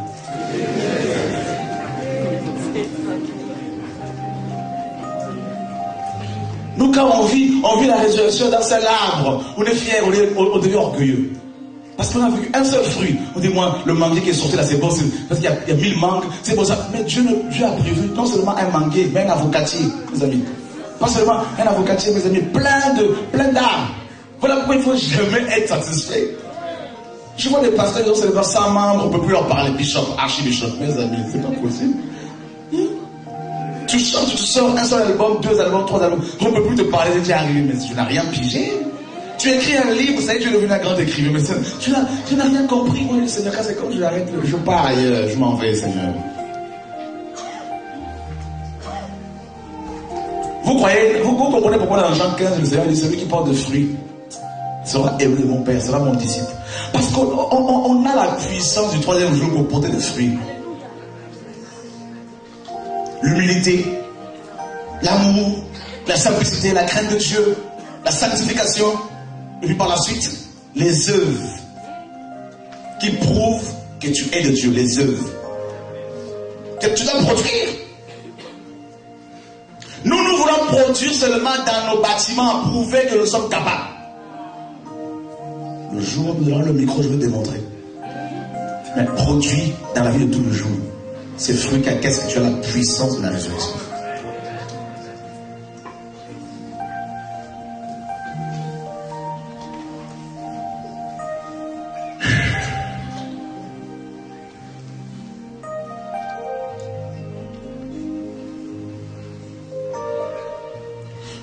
[SPEAKER 1] Nous, quand on vit la résurrection dans cet arbre, on est fiers, on devient orgueilleux. Parce qu'on a vu un seul fruit. On dit, moi, le manguier qui est sorti là, c'est bon, parce qu'il y a 1000 mangues, c'est bon ça. Mais Dieu a prévu non seulement un manguier, mais un avocatier, mes amis. Pas seulement un avocatier, mes amis, plein d'arbres. Voilà pourquoi il ne faut jamais être satisfait. Je vois des pasteurs qui ont seulement 100 membres, on ne peut plus leur parler, bishop, archibishop, mes amis, c'est pas possible. Tu chantes, tu sors un seul album, 2 albums, 3 albums, on ne peut plus te parler, tu es arrivé, mais tu n'as rien pigé. Tu écris un livre, ça y est, tu es devenu un grand écrivain, mais tu n'as rien compris. Moi, le Seigneur, c'est comme je l'arrête, je pars ailleurs, je m'en vais, Seigneur. Vous comprenez pourquoi dans Jean 15, le Seigneur dit, celui qui porte de fruits sera aimé de mon Père, sera mon disciple. Parce qu'on a la puissance du 3e jour pour porter des fruits. L'humilité, l'amour, la simplicité, la crainte de Dieu, la sanctification, et puis par la suite, les œuvres qui prouvent que tu es de Dieu, les œuvres que tu dois produire. Nous voulons produire seulement dans nos bâtiments, prouver que nous sommes capables. Le jour où nous aurons le micro, je vais démontrer. Mais produit dans la vie de tous les jours. Ces fruits, qu'est-ce que tu as la puissance de la résurrection.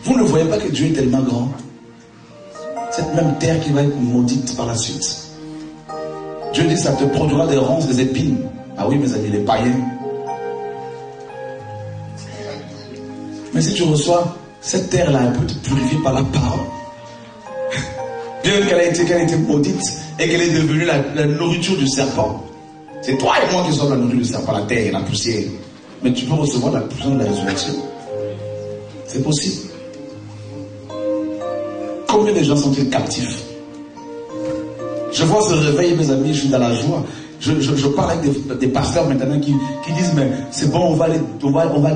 [SPEAKER 1] Vous ne voyez pas que Dieu est tellement grand. Cette même terre qui va être maudite par la suite. Dieu dit, ça te produira des ronces, des épines. Ah oui, mes amis, les païens. Mais si tu reçois cette terre-là, elle peut te purifier par la parole. Bien qu'elle a été maudite et qu'elle est devenue la nourriture du serpent. C'est toi et moi qui sommes la nourriture du serpent, la terre et la poussière. Mais tu peux recevoir la puissance de la résurrection. C'est possible. Combien de gens sont-ils captifs? Je vois ce réveil, mes amis, je suis dans la joie. Je parle avec des pasteurs maintenant qui disent, mais c'est bon, on va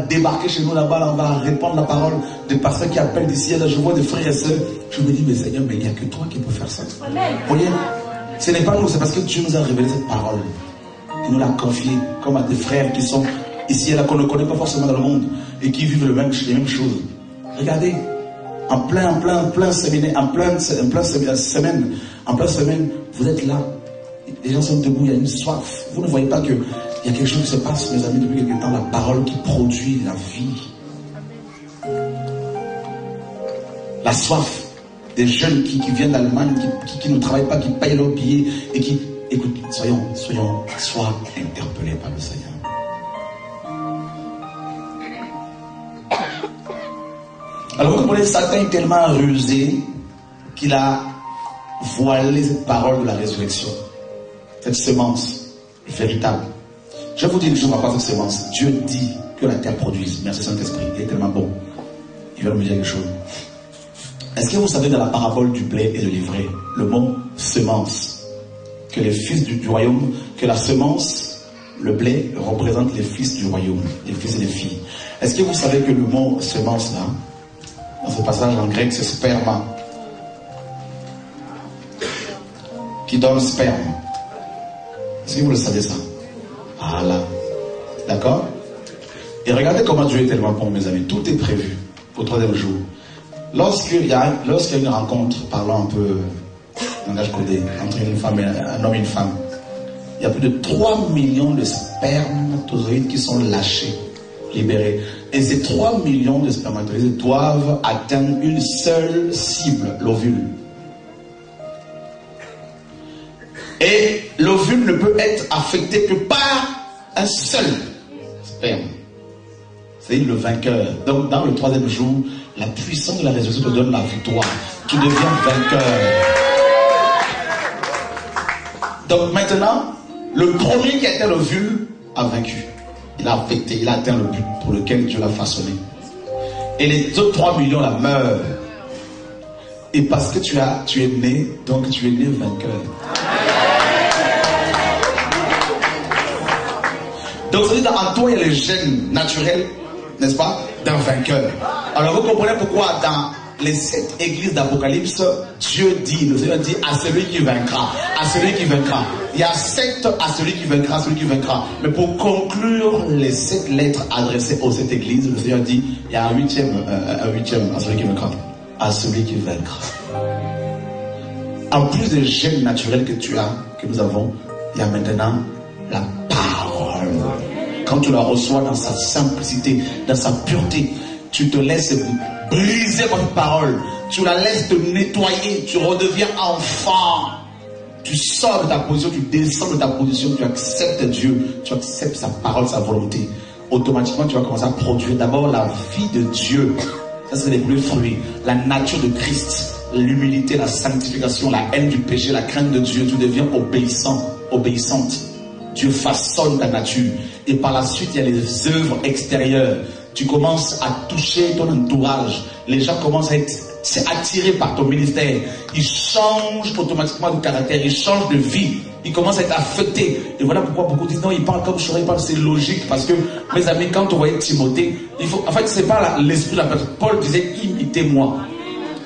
[SPEAKER 1] débarquer chez nous là-bas, on va répandre la parole. Des pasteurs qui appellent d'ici et là, je vois des frères et sœurs. Je me dis, mais Seigneur, mais il n'y a que toi qui peux faire ça. Vous voyez, ce n'est pas nous, c'est parce que Dieu nous a révélé cette parole. Il nous l'a confiée comme à des frères qui sont ici et là, qu'on ne connaît pas forcément dans le monde et qui vivent les mêmes choses. Regardez, en plein semaine, vous êtes là. Les gens sont debout, il y a une soif. Vous ne voyez pas qu'il y a quelque chose qui se passe, mes amis, depuis quelque temps, la parole qui produit la vie. La soif des jeunes qui viennent d'Allemagne, qui ne travaillent pas, qui payent leurs billets et qui... Écoute, sois interpellés par le Seigneur. Alors vous comprenez, Satan est tellement rusé qu'il a voilé cette parole de la résurrection. Cette semence véritable. Je vous dis une chose par rapport à cette semence. Dieu dit que la terre produise. Merci Saint-Esprit. Il est tellement bon. Il va me dire quelque chose. Est-ce que vous savez dans la parabole du blé et de l'ivraie, le mot semence, que les fils du royaume, que la semence, le blé, représente les fils du royaume, les fils et les filles. Est-ce que vous savez que le mot semence là, dans ce passage en grec, c'est sperma, qui donne sperme. Est-ce que vous le savez ça? Voilà. D'accord? Et regardez comment Dieu est tellement bon, mes amis. Tout est prévu au 3e jour. Lorsqu'il y a une rencontre, parlons un peu langage codé, entre une femme et un homme et une femme. Il y a plus de 3 millions de spermatozoïdes qui sont lâchés, libérés. Et ces 3 millions de spermatozoïdes doivent atteindre une seule cible, l'ovule. Et l'ovule ne peut être affecté que par un seul sperme. C'est le vainqueur. Donc dans le 3e jour, la puissance de la résurrection te donne la victoire. Tu deviens vainqueur. Donc maintenant, le premier qui atteint l'ovule a vaincu. Il a affecté, il a atteint le but pour lequel Dieu l'a façonné. Et les autres 3 millions là meurent. Et parce que tu es né, donc tu es né vainqueur. Donc ça veut dire en toi il y a les gènes naturels, n'est-ce pas, d'un vainqueur. Alors vous comprenez pourquoi dans les 7 églises d'Apocalypse, Dieu dit, le Seigneur dit à celui qui vaincra, à celui qui vaincra. Il y a 7 à celui qui vaincra, à celui qui vaincra. Mais pour conclure les 7 lettres adressées aux 7 églises, le Seigneur dit, il y a un huitième à celui qui vaincra, à celui qui vaincra. En plus des gènes naturels que tu as, que nous avons, il y a maintenant la parole. Quand tu la reçois dans sa simplicité, dans sa pureté, tu te laisses briser par cette parole, tu la laisses te nettoyer, tu redeviens enfant, tu sors de ta position, tu descends de ta position, tu acceptes Dieu, tu acceptes sa parole, sa volonté. Automatiquement tu vas commencer à produire d'abord la vie de Dieu. Ça c'est les premiers fruits, la nature de Christ, l'humilité, la sanctification, la haine du péché, la crainte de Dieu. Tu deviens obéissant, obéissante. Dieu façonne ta nature. Et par la suite, il y a les œuvres extérieures. Tu commences à toucher ton entourage. Les gens commencent à être attirés par ton ministère. Ils changent automatiquement de caractère. Ils changent de vie. Ils commencent à être affectés. Et voilà pourquoi beaucoup disent non, ils parlent comme je parle. C'est logique. Parce que, mes amis, quand on voyait Timothée, en fait, c'est pas l'esprit de la personne. Paul disait, imitez-moi.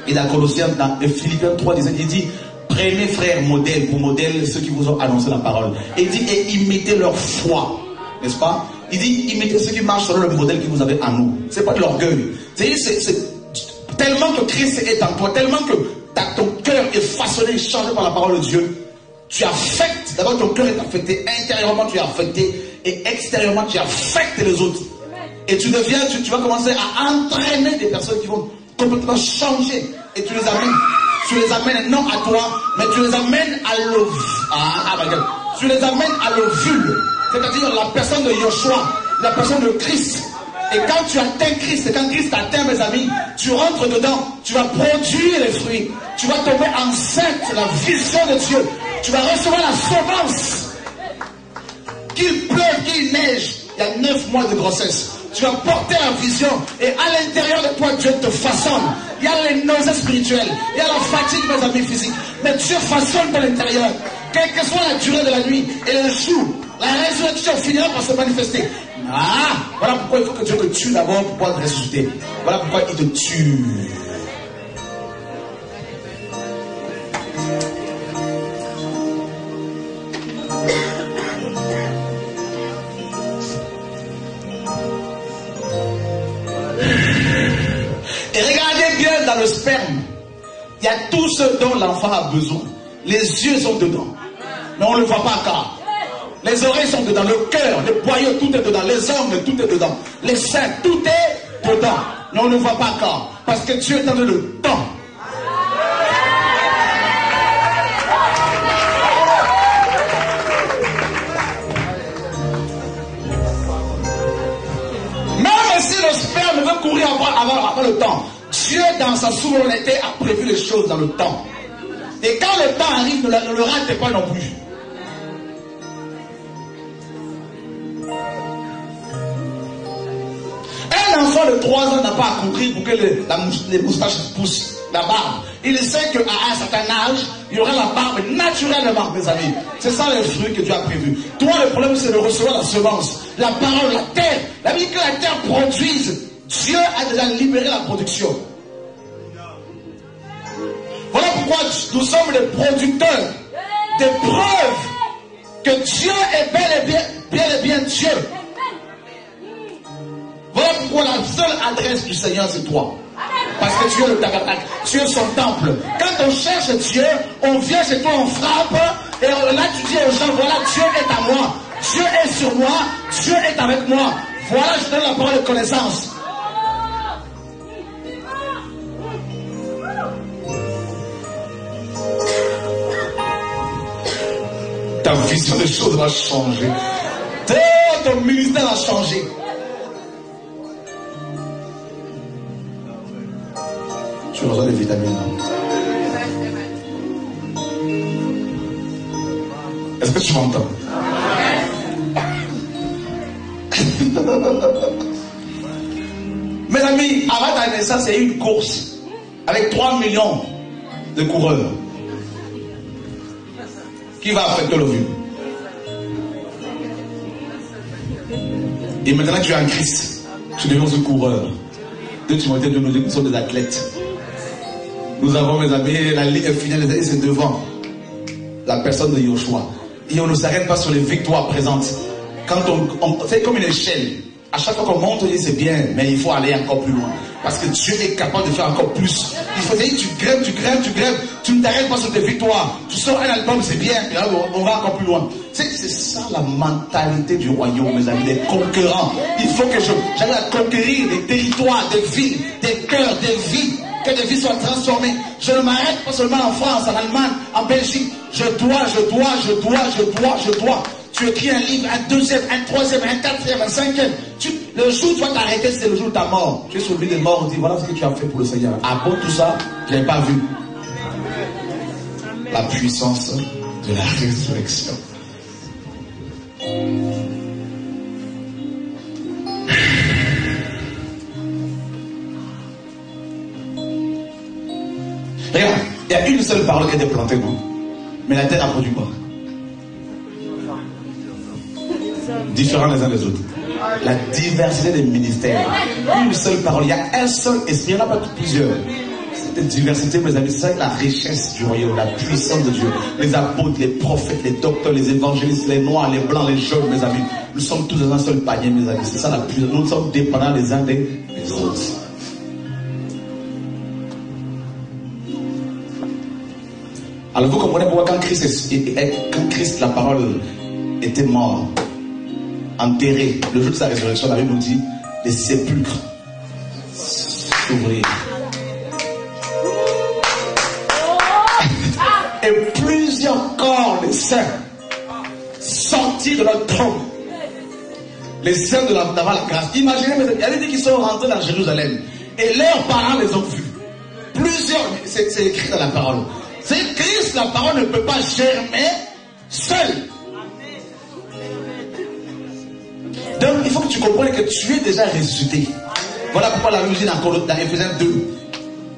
[SPEAKER 1] Et dans Colossiens, dans Philippiens 3, il dit, prenez frères modèles pour modèle ceux qui vous ont annoncé la parole. Et il dit, et imitez leur foi. N'est-ce pas? Il dit, imitez ceux qui marchent selon le modèle que vous avez en nous. C'est pas de l'orgueil. C'est tellement que Christ est en toi, tellement que ton cœur est façonné, changé par la parole de Dieu. Tu affectes, d'abord ton cœur est affecté, intérieurement tu es affecté, et extérieurement tu affectes les autres. Et tu deviens, tu vas commencer à entraîner des personnes qui vont complètement changer. Et tu les amènes non à toi, mais tu les amènes à l'ovule. Tu les amènes à l'ovule. C'est-à-dire la personne de Yoshua, la personne de Christ. Et quand tu atteins Christ, et quand Christ t'atteint, mes amis, tu rentres dedans, tu vas produire les fruits. Tu vas tomber enceinte, la vision de Dieu. Tu vas recevoir la semence. Qu'il pleuve, qu'il neige, il y a 9 mois de grossesse. Tu vas porter la vision. Et à l'intérieur de toi, Dieu te façonne. Il y a les nausées spirituelles. Il y a la fatigue, mes amis, physiques. Mais Dieu façonne dans l'intérieur. Quelle que soit la durée de la nuit et le jour, la résurrection finira par se manifester. Voilà pourquoi il faut que Dieu te tue d'abord pour pouvoir te ressusciter. Voilà pourquoi il te tue. Et regardez bien dans le sperme. Il y a tout ce dont l'enfant a besoin. Les yeux sont dedans. Mais on ne le voit pas encore. Les oreilles sont dedans, le cœur, le boyau, tout est dedans, les ongles, tout est dedans, les seins, tout est dedans. Mais on ne le voit pas encore. Parce que Dieu est dans le temps. Même si le sperme veut courir avant le temps, Dieu dans sa souveraineté a prévu les choses dans le temps. Et quand le temps arrive, ne le ratez pas non plus. Un enfant de 3 ans n'a pas à courir pour que les moustaches poussent, la barbe. Il sait qu'à un certain âge, il y aura la barbe naturellement, mes amis. C'est ça les fruits que Dieu a prévus. Toi, le problème, c'est de recevoir la semence, la parole, la terre. La vie que la terre produise, Dieu a déjà libéré la production. Voilà pourquoi nous sommes les producteurs des preuves que Dieu est bel et bien Dieu. Voilà pourquoi la seule adresse du Seigneur, c'est toi. Parce que tu es le tabernacle, tu es son temple. Quand on cherche Dieu, on vient chez toi, on frappe, et là tu dis aux gens, voilà, Dieu est à moi, Dieu est sur moi, Dieu est avec moi. Voilà, je donne la parole de connaissance. Ta vision des choses va changer. Ton ministère va changer. Tu reçois des vitamines. Est-ce que tu m'entends? Mes amis, avant ta naissance, il y a eu une course avec 3 millions de coureurs. Qui va affecter l'ovule? Et maintenant tu es en Christ, tu deviens ce coureur. 2 Timothée nous dit que nous sommes des athlètes. Nous avons, mes amis, la ligne finale, c'est devant la personne de Yoshua. Et on ne s'arrête pas sur les victoires présentes. Quand on fait comme une échelle. À chaque fois qu'on monte, on dit c'est bien, mais il faut aller encore plus loin. Parce que Dieu est capable de faire encore plus. Il faut dire, tu grèves, tu ne t'arrêtes pas sur tes victoires. Tu sors un album, c'est bien, et là on va encore plus loin. C'est ça la mentalité du royaume, mes amis, des conquérants. Il faut que j'aille à conquérir des territoires, des villes, des cœurs, des vies, que des vies soient transformées. Je ne m'arrête pas seulement en France, en Allemagne, en Belgique. Je dois. Tu écris un livre, un deuxième, un troisième, un quatrième, un cinquième. Le jour où tu vas t'arrêter, c'est le jour de ta mort. Tu es sur le lit des morts, on dit voilà ce que tu as fait pour le Seigneur. Ah bon, tout ça, je n'avais pas vu. La puissance de la résurrection. Regarde, il y a une seule parole qui a été plantée, non? Mais la terre n'a produit pas. Différents les uns des autres. La diversité des ministères. Une seule parole. Il y a un seul esprit. Il n'y en a pas plusieurs. Cette diversité, mes amis, c'est ça la richesse du royaume, la puissance de Dieu. Les apôtres, les prophètes, les docteurs, les évangélistes, les noirs, les blancs, les jaunes, mes amis. Nous sommes tous dans un seul panier, mes amis. C'est ça la puissance. Nous sommes dépendants les uns des autres. Alors vous comprenez pourquoi quand Christ, la parole était mort, enterré, le jour de sa résurrection, la Bible nous dit, les sépulcres s'ouvrirent. Et plusieurs corps des saints sortis de leur tombe. Les saints d'avant la grâce. Imaginez, il y a des gens qui sont rentrés dans Jérusalem et leurs parents les ont vus. Plusieurs, c'est écrit dans la parole. C'est Christ, la parole ne peut pas germer seul. Donc il faut que tu comprennes que tu es déjà ressuscité. Voilà pourquoi la Bible dit dans Éphésiens 2,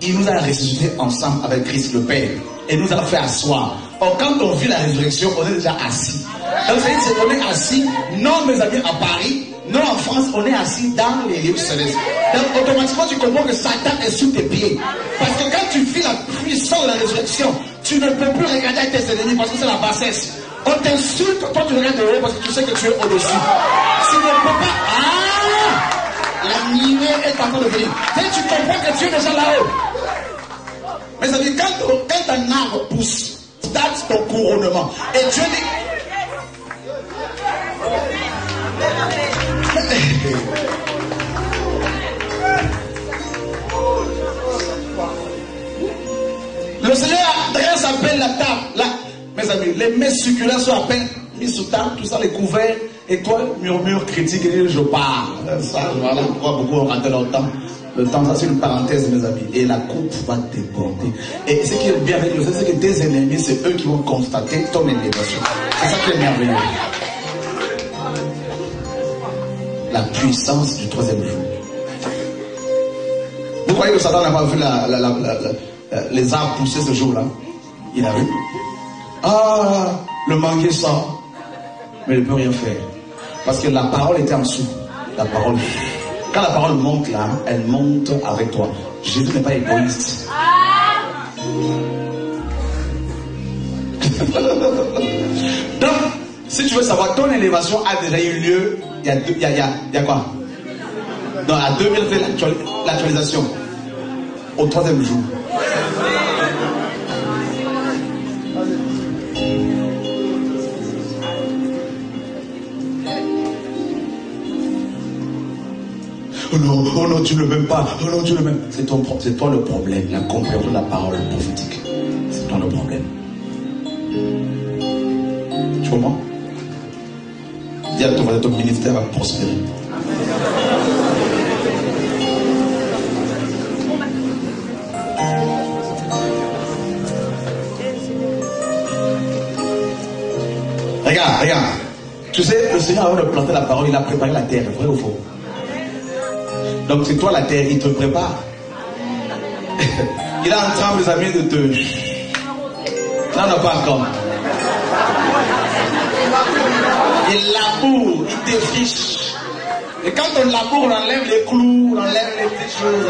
[SPEAKER 1] il nous a ressuscité ensemble avec Christ le Père et nous a fait asseoir. Or quand on vit la résurrection, on est déjà assis. Donc ça veut dire qu'on est assis, non mes amis à Paris, non en France, on est assis dans les lieux célestes. Donc automatiquement tu comprends que Satan est sous tes pieds. Parce que quand tu vis la puissance de la résurrection, tu ne peux plus regarder avec tes ennemis parce que c'est la bassesse. On t'insulte, toi tu regardes de haut parce que tu sais que tu es au-dessus. Tu ne peux pas. Ah! La nuée est en train de venir. Et tu comprends que tu es déjà là-haut. Mais ça veut dire quand un arbre pousse, date ton couronnement. Et Dieu dit. Le Seigneur dresse à peine la table. Là, mes amis, les mets succulents sont à peine mis sous table, tout ça, les couverts. Et toi, murmure critique et dit je pars. Ça, voilà pourquoi beaucoup ont raté leur temps. Le temps, ça c'est une parenthèse, mes amis. Et la coupe va déborder. Et ce qui est bien avec le Seigneur, c'est que tes ennemis, c'est eux qui vont constater ton élévation. C'est ça qui est merveilleux. La puissance du troisième jour. Vous croyez que Satan n'a pas vu les arbres pousser ce jour-là? Il a vu. Ah, le manguier sort. Mais il ne peut rien faire. Parce que la parole était en dessous. La parole. Quand la parole monte là, elle monte avec toi. Jésus n'est pas égoïste. Donc, si tu veux savoir, ton élévation a déjà eu lieu. Il y a quoi? Non, à 2000, fait l'actualisation. au troisième jour. Oh non, tu ne m'aimes pas. Oh non, tu ne m'aimes. C'est toi le problème, la compréhension de la parole prophétique. C'est toi le problème. Tu comprends? Dis à ton ministère va prospérer. Regarde. Tu sais, le Seigneur, avant de planter la parole, il a préparé la terre, vrai ou faux? Donc c'est toi la terre, il te prépare. Il est en train, mes amis, de te... Non, pas encore. Il laboure, il défriche. Et quand on laboure, on enlève les clous, on enlève les petites choses.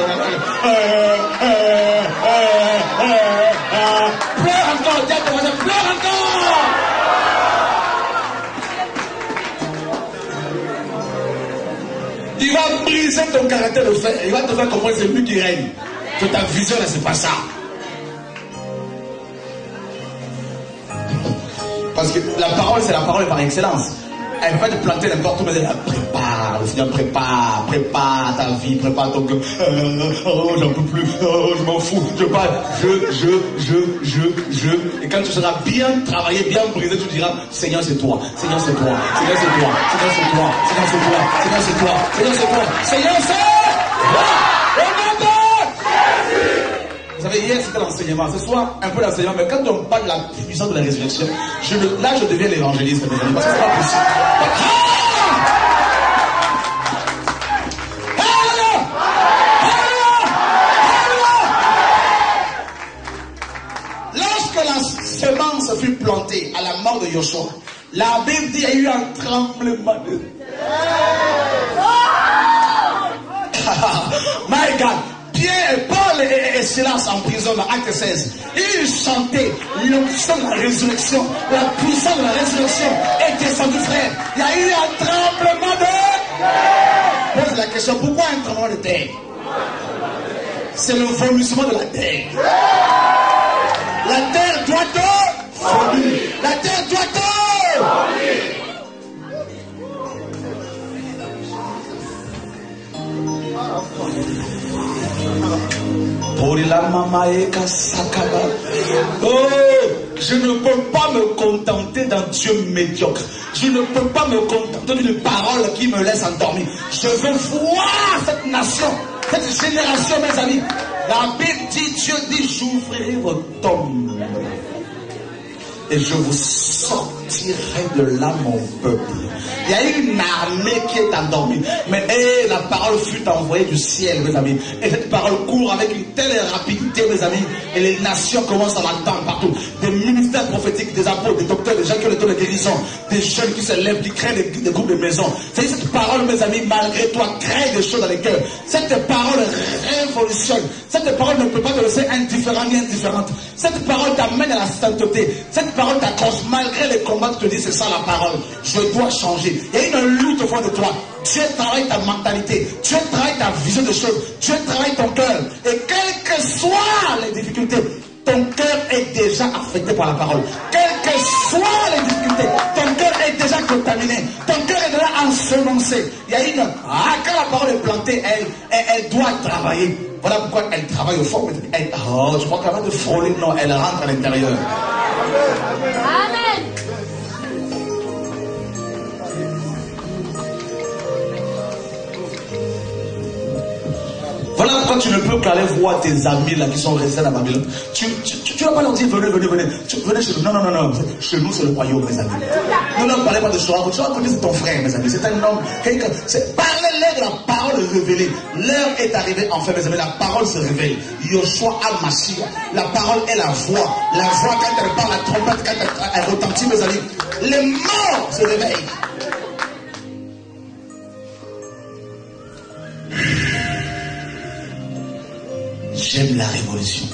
[SPEAKER 1] Pleure encore, tiens, pleure encore. Il va briser ton caractère de fer. Il va te faire comprendre que c'est lui qui règne. Que ta vision, là, c'est pas ça. Parce que la parole, c'est la parole par excellence. Elle ne peut pas te planter n'importe où, mais elle prépare. Le Seigneur prépare ta vie, prépare ton cœur. Oh, j'en peux plus. Oh, je m'en fous. Je parle. Et quand tu seras bien travaillé, bien brisé, tu diras, Seigneur, c'est toi. Seigneur, c'est toi. Seigneur, c'est toi. Seigneur, c'est toi. Seigneur, c'est toi. Seigneur, c'est toi. Seigneur, c'est toi. Seigneur, c'est toi. Vous savez, hier c'était l'enseignement, ce soir un peu l'enseignement, mais quand on parle de la puissance de la résurrection, là je deviens l'évangéliste, mes amis, parce que c'est pas possible. Lorsque la semence fut plantée à la mort de Joshua, la Bible dit qu'il y a eu un tremblement de My God! Paul et Silas en prison dans Acte 16, ils chantaient l'onction de la résurrection, la puissance de la résurrection est descendue, frère. Il y a eu un tremblement de terre. Pose la question, pourquoi un tremblement de terre? C'est le vomissement de la terre. La terre doit te vomir. La terre doit te vomir. Oh, je ne peux pas me contenter d'un Dieu médiocre. Je ne peux pas me contenter d'une parole qui me laisse endormir. Je veux voir cette nation, cette génération, mes amis. La Bible dit, Dieu dit, j'ouvrirai vos tombes et je vous sortirai de là, mon peuple. Il y a une armée qui est endormie. Mais la parole fut envoyée du ciel, mes amis. Et cette parole court avec une telle rapidité, mes amis. Et les nations commencent à l'entendre partout. Des ministères prophétiques, des apôtres, des docteurs, des gens qui ont le don de guérison, des jeunes qui se lèvent, qui créent des groupes de maisons. C'est cette parole, mes amis, malgré toi, crée des choses dans les cœurs. Cette parole révolutionne. Cette parole ne peut pas te laisser indifférent ni indifférente. Cette parole t'amène à la sainteté. Cette parole t'accroche malgré les combats. Tu te dis, c'est ça la parole. Je dois changer. Il y a une lutte au fond de toi. Dieu travaille ta mentalité. Dieu travaille ta vision des choses. Dieu travaille ton cœur. Et quelles que soient les difficultés, ton cœur est déjà affecté par la parole. Quelles que soient les difficultés, ton cœur est déjà contaminé. Ton cœur est déjà ensemencé. Il y a une... quand la parole est plantée, elle doit travailler. Voilà pourquoi elle travaille au fond. Je crois qu'avant de frôler, non, elle rentre à l'intérieur. Amen. Voilà pourquoi tu ne peux qu'aller voir tes amis là qui sont restés à Babylone. Tu vas pas leur dire venez chez nous. Non. Chez nous c'est le royaume, mes amis. Ne leur parlez pas de Shoah. Tu vas connaître ton frère, mes amis. C'est un homme, quelqu'un. Parlez-leur de la parole révélée. L'heure est arrivée, enfin, mes amis. La parole se révèle. Yoshua al-Mashiach. La parole est la voix. La voix, quand elle parle, la trompette, quand elle retentit, mes amis. Les morts se réveillent. J'aime la révolution.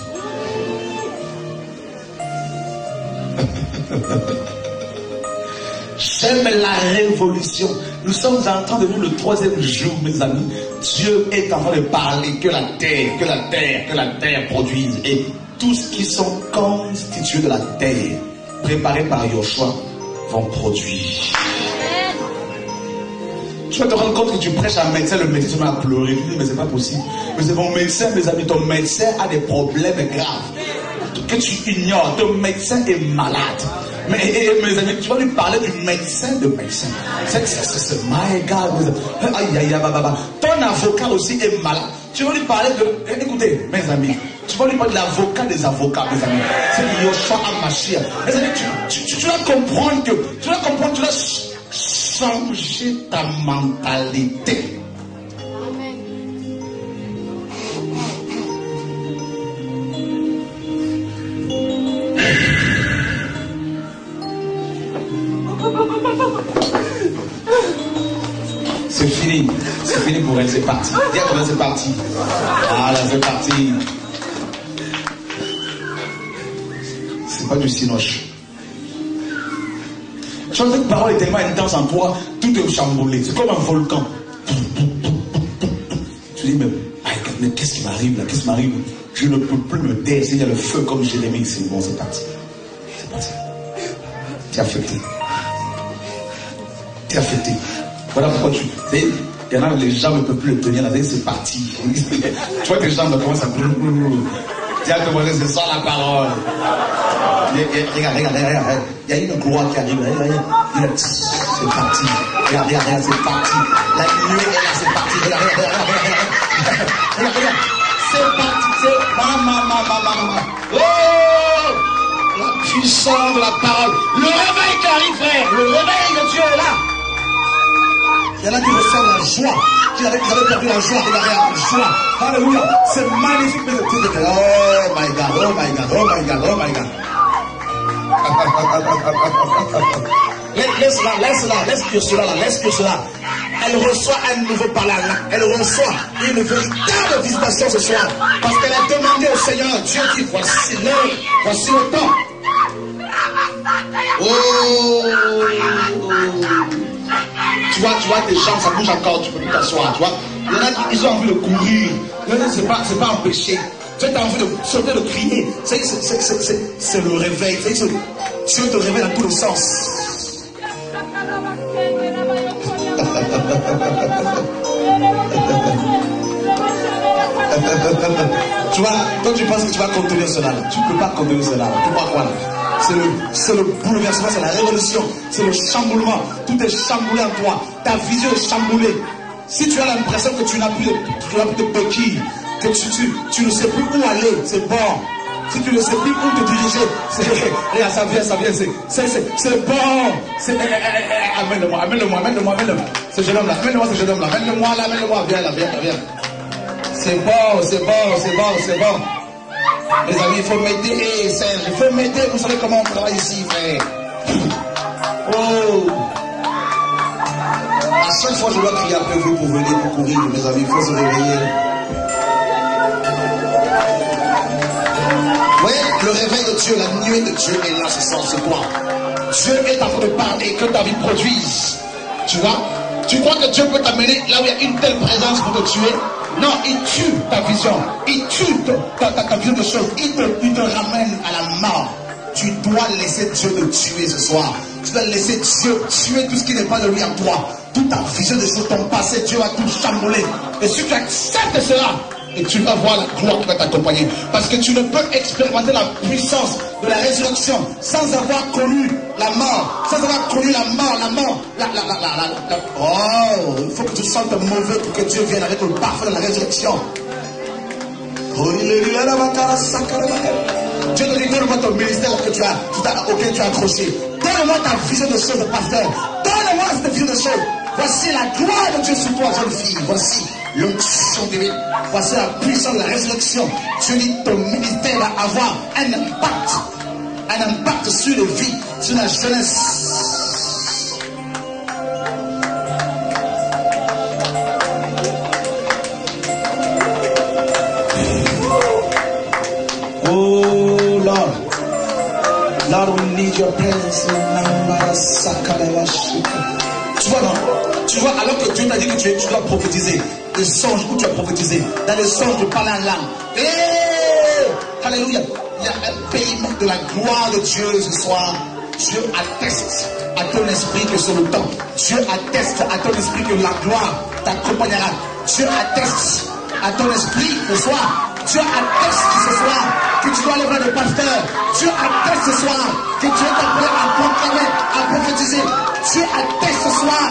[SPEAKER 1] J'aime la révolution. Nous sommes en train de vivre le 3e jour, mes amis. Dieu est en train de parler que la terre produise. Et tous qui sont constitués de la terre, préparés par Yoshua, vont produire. Tu vas te rendre compte que tu prêches à un médecin, le médecin se met à pleurer. Tu dis, mais c'est pas possible. Mais c'est mon médecin, mes amis, ton médecin a des problèmes graves que tu ignores. Ton médecin est malade. Mais mes amis, tu vas lui parler du médecin de médecin. C'est my God. Aïe, aïe, aïe, ton avocat aussi est malade. Tu vas lui parler de... Écoutez, mes amis, tu vas lui parler de l'avocat des avocats, mes amis. C'est Yoshua HaMashiach. Mes amis, tu dois comprendre que... Tu dois changer ta mentalité. C'est fini pour elle, c'est parti. Dis à comment c'est parti. Ah là, c'est parti. C'est pas du cinoche. Cette parole est tellement intense en toi, tout est chamboulé. C'est comme un volcan. Tu dis, mais qu'est-ce qui m'arrive là? Qu'est-ce qui m'arrive? Je ne peux plus me taire. Il y a le feu comme Jérémie. C'est bon, c'est parti. C'est parti. Tu es affecté. Tu es affecté. Voilà pourquoi il y en a, les gens ne peuvent plus le tenir. Là, c'est parti. Tu vois que les gens commencent à... Tiens, c'est ça la parole. Regarde. Il y a une gloire qui arrive. Regarde. C'est parti. Regarde, c'est parti. La nuée est là, c'est parti. Regarde. C'est parti. C'est... Oh! La puissance de la parole. Le réveil qui arrive, frère. Le réveil de Dieu est là. Il y en a qui reçoivent la joie, qui avaient perdu la joie, regardez la joie. Alléluia. C'est magnifique. Oh my God. Laisse cela. Elle reçoit un nouveau parler. Elle reçoit une véritable visitation ce soir. Parce qu'elle a demandé au Seigneur, Dieu dit, voici l'heure, voici le temps. Oh. Tu vois tes jambes, ça bouge encore, tu peux plus t'asseoir, tu vois. Il y en a qui ont envie de courir. Il y en a c'est pas empêché. Tu as envie de sauter, de crier. C'est le réveil. Dieu te réveille dans tous les sens. Tu vois, toi tu penses que tu vas contenir cela. Tu ne peux pas contenir cela. Tu vois quoi là? C'est le bouleversement, c'est la révolution, c'est le chamboulement. Tout est chamboulé en toi. Ta vision est chamboulée. Si tu as l'impression que tu n'as plus de béquilles, que tu ne sais plus où aller, c'est bon. Si tu ne sais plus où te diriger, ça vient, c'est bon. Amène-le-moi. Ce jeune homme-là, amène-le-moi. Amène-le-moi, viens. C'est bon. Les amis, il faut m'aider, Serge. Il faut m'aider. Vous savez comment on travaille ici, frère. Oh. À chaque fois, je dois crier après vous pour venir, pour courir, mes amis. Il faut se réveiller. Vous voyez, le réveil de Dieu, la nuée de Dieu est là, c'est toi. Dieu est en train de parler, que ta vie produise. Tu vois? Tu crois que Dieu peut t'amener là où il y a une telle présence pour te tuer? Non, il tue ta vision. Il tue ta vision de choses. Il te ramène à la mort. Tu dois laisser Dieu te tuer ce soir. Tu dois laisser Dieu tuer tout ce qui n'est pas de lui en toi. Toute ta vision de choses, ton passé, Dieu va tout chambouler. Et si tu acceptes cela, et tu vas voir la gloire qui va t'accompagner. Parce que tu ne peux expérimenter la puissance de la résurrection sans avoir connu la mort. Sans avoir connu la mort. Oh, il faut que tu sentes mauvais pour que Dieu vienne avec le parfum de la résurrection. Dieu te dit, donne-moi ton ministère auquel tu as accroché. Donne-moi ta vision de choses de pasteur. Donne-moi cette vision de choses. Voici la gloire de Dieu sur toi, jeune fille. Voici l'onction divine. Voici la puissance de la résurrection. Dieu dit, ton ministère va avoir un impact sur les vies, sur la jeunesse. Oh Lord, we need your presence. Tu vois, non? Tu vois, alors que Dieu t'a dit que tu dois prophétiser, des songes où tu as prophétisé, dans les songes tu parles en langue. Alléluia. Il y a un pays de la gloire de Dieu ce soir. Dieu atteste à ton esprit que c'est le temps. Dieu atteste à ton esprit que la gloire t'accompagnera. Dieu atteste à ton esprit ce soir. Dieu atteste ce soir que tu dois aller voir le pasteur. Dieu atteste ce soir que Dieu t'a appelé à proclamer, à prophétiser. Dieu atteste ce soir.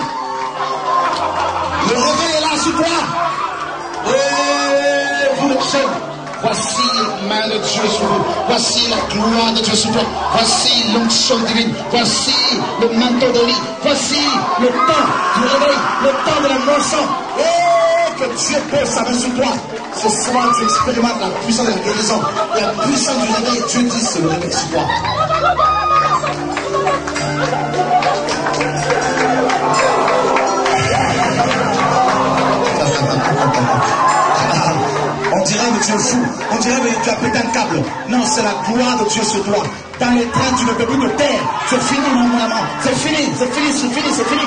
[SPEAKER 1] Le réveil est là sur toi. Et vous les jeunes, voici la main de Dieu sur vous. Voici la gloire de Dieu sur toi. Voici l'onction divine. Voici le manteau de vie. Voici le temps du réveil, le temps de la moisson. Et que Dieu pose sa main sur toi. Ce soir, tu expérimentes la puissance de la guérison, la puissance du réveil. Dieu dit c'est le réveil sur toi. On dirait que tu es fou, on dirait que tu as pété un câble. Non, c'est la gloire de Dieu sur toi. Dans les trains, tu ne peux plus te taire. C'est fini, mon amant. C'est fini, c'est fini, c'est fini, c'est fini.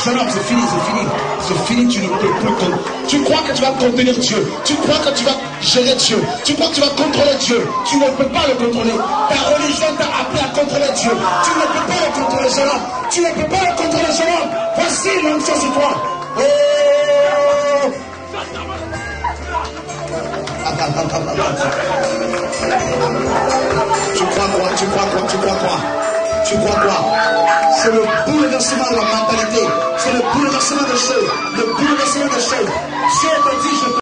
[SPEAKER 1] Jeune homme, c'est fini, c'est fini. C'est fini, tu ne peux plus te... Tu crois que tu vas contenir Dieu. Tu crois que tu vas gérer Dieu. Tu crois que tu vas contrôler Dieu. Tu ne peux pas le contrôler. Ta religion t'a appris à contrôler Dieu. Tu ne peux pas le contrôler, jeune homme. Tu ne peux pas le contrôler, jeune homme. Voici l'onction sur toi. Oh! Tu crois quoi? Tu crois quoi? Tu crois quoi? Tu crois quoi? C'est le bouleversement de la mentalité. C'est le bouleversement des choses. Le bouleversement des choses. Dieu te dit, je